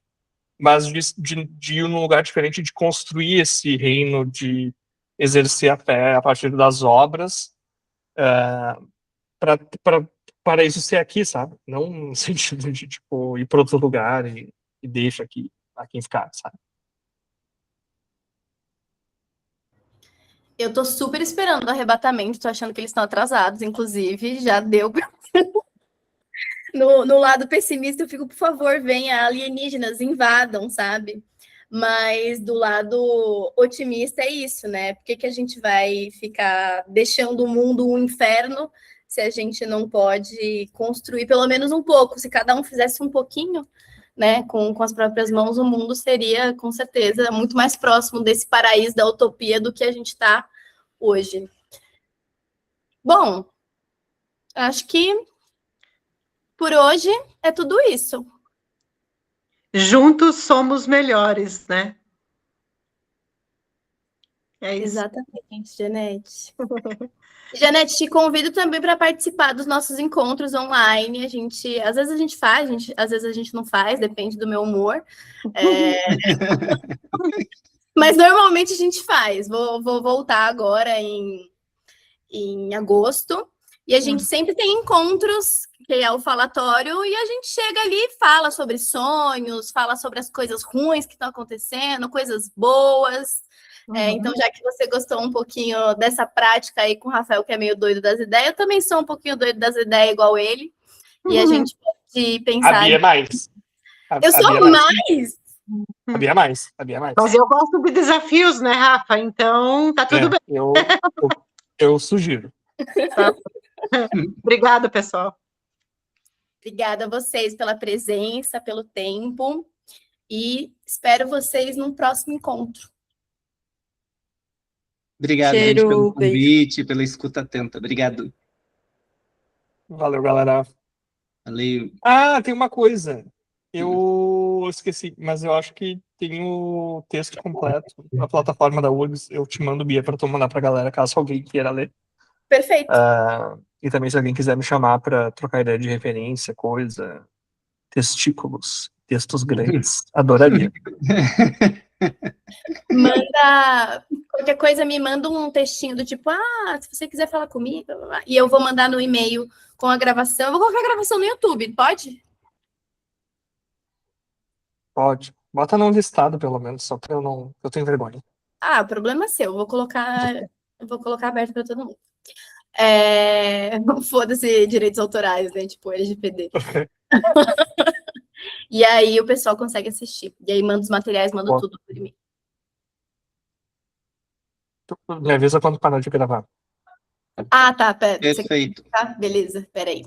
Mas de ir num lugar diferente, de construir esse reino, de exercer a fé a partir das obras, para para isso ser aqui, sabe? Não no sentido de tipo ir para outro lugar e deixa aqui a quem ficar, sabe? Eu tô super esperando o arrebatamento, tô achando que eles estão atrasados, inclusive, já deu. No lado pessimista, eu fico, por favor, venha, alienígenas, invadam, sabe? Mas do lado otimista é isso, né? Por que a gente vai ficar deixando o mundo um inferno se a gente não pode construir pelo menos um pouco? Se cada um fizesse um pouquinho, né, com as próprias mãos, o mundo seria, com certeza, muito mais próximo desse paraíso da utopia do que a gente está hoje. Bom, acho que por hoje é tudo isso. Juntos somos melhores, né? É isso. Exatamente, Janete. Janete, te convido também para participar dos nossos encontros online. Às vezes a gente faz, às vezes a gente não faz, depende do meu humor. Mas normalmente a gente faz. Vou voltar agora em agosto. E a gente sempre tem encontros, que é o falatório, e a gente chega ali e fala sobre sonhos, fala sobre as coisas ruins que estão acontecendo, coisas boas. Então, já que você gostou um pouquinho dessa prática aí com o Rafael, que é meio doido das ideias, eu também sou um pouquinho doido das ideias, igual ele. E a gente pode pensar... A Bia é mais. Eu sou mais? A Bia é mais. A Bia é mais. Mas eu gosto de desafios, né, Rafa? Então, tá tudo bem. Eu sugiro. Tá. Obrigada, pessoal. Obrigada a vocês pela presença, pelo tempo. e espero vocês num próximo encontro. Obrigado, Cheiro, gente, pelo beijo. convite, pela escuta atenta. Obrigado. Valeu, galera. Valeu. Ah, tem uma coisa. Eu esqueci, mas eu acho que tem o texto completo na plataforma da URGS. Eu te mando, Bia, para tu mandar pra galera, caso alguém queira ler. Perfeito. E também se alguém quiser me chamar para trocar ideia de referência, coisa, testículos, textos grandes, adoraria. Manda qualquer coisa, me manda um textinho do tipo, se você quiser falar comigo, blá, blá, blá. E eu vou mandar no e-mail com a gravação. Eu vou colocar a gravação no YouTube, pode? Pode. Bota num listado, pelo menos, só pra eu não. Eu tenho vergonha. Problema seu. Eu vou colocar aberto para todo mundo. Foda-se direitos autorais, né? Tipo, LGPD. E aí o pessoal consegue assistir. E aí manda os materiais, manda Bom. tudo por e-mail. Me avisa quando parar de gravar. Tá, pera. Perfeito. Tá, beleza, peraí.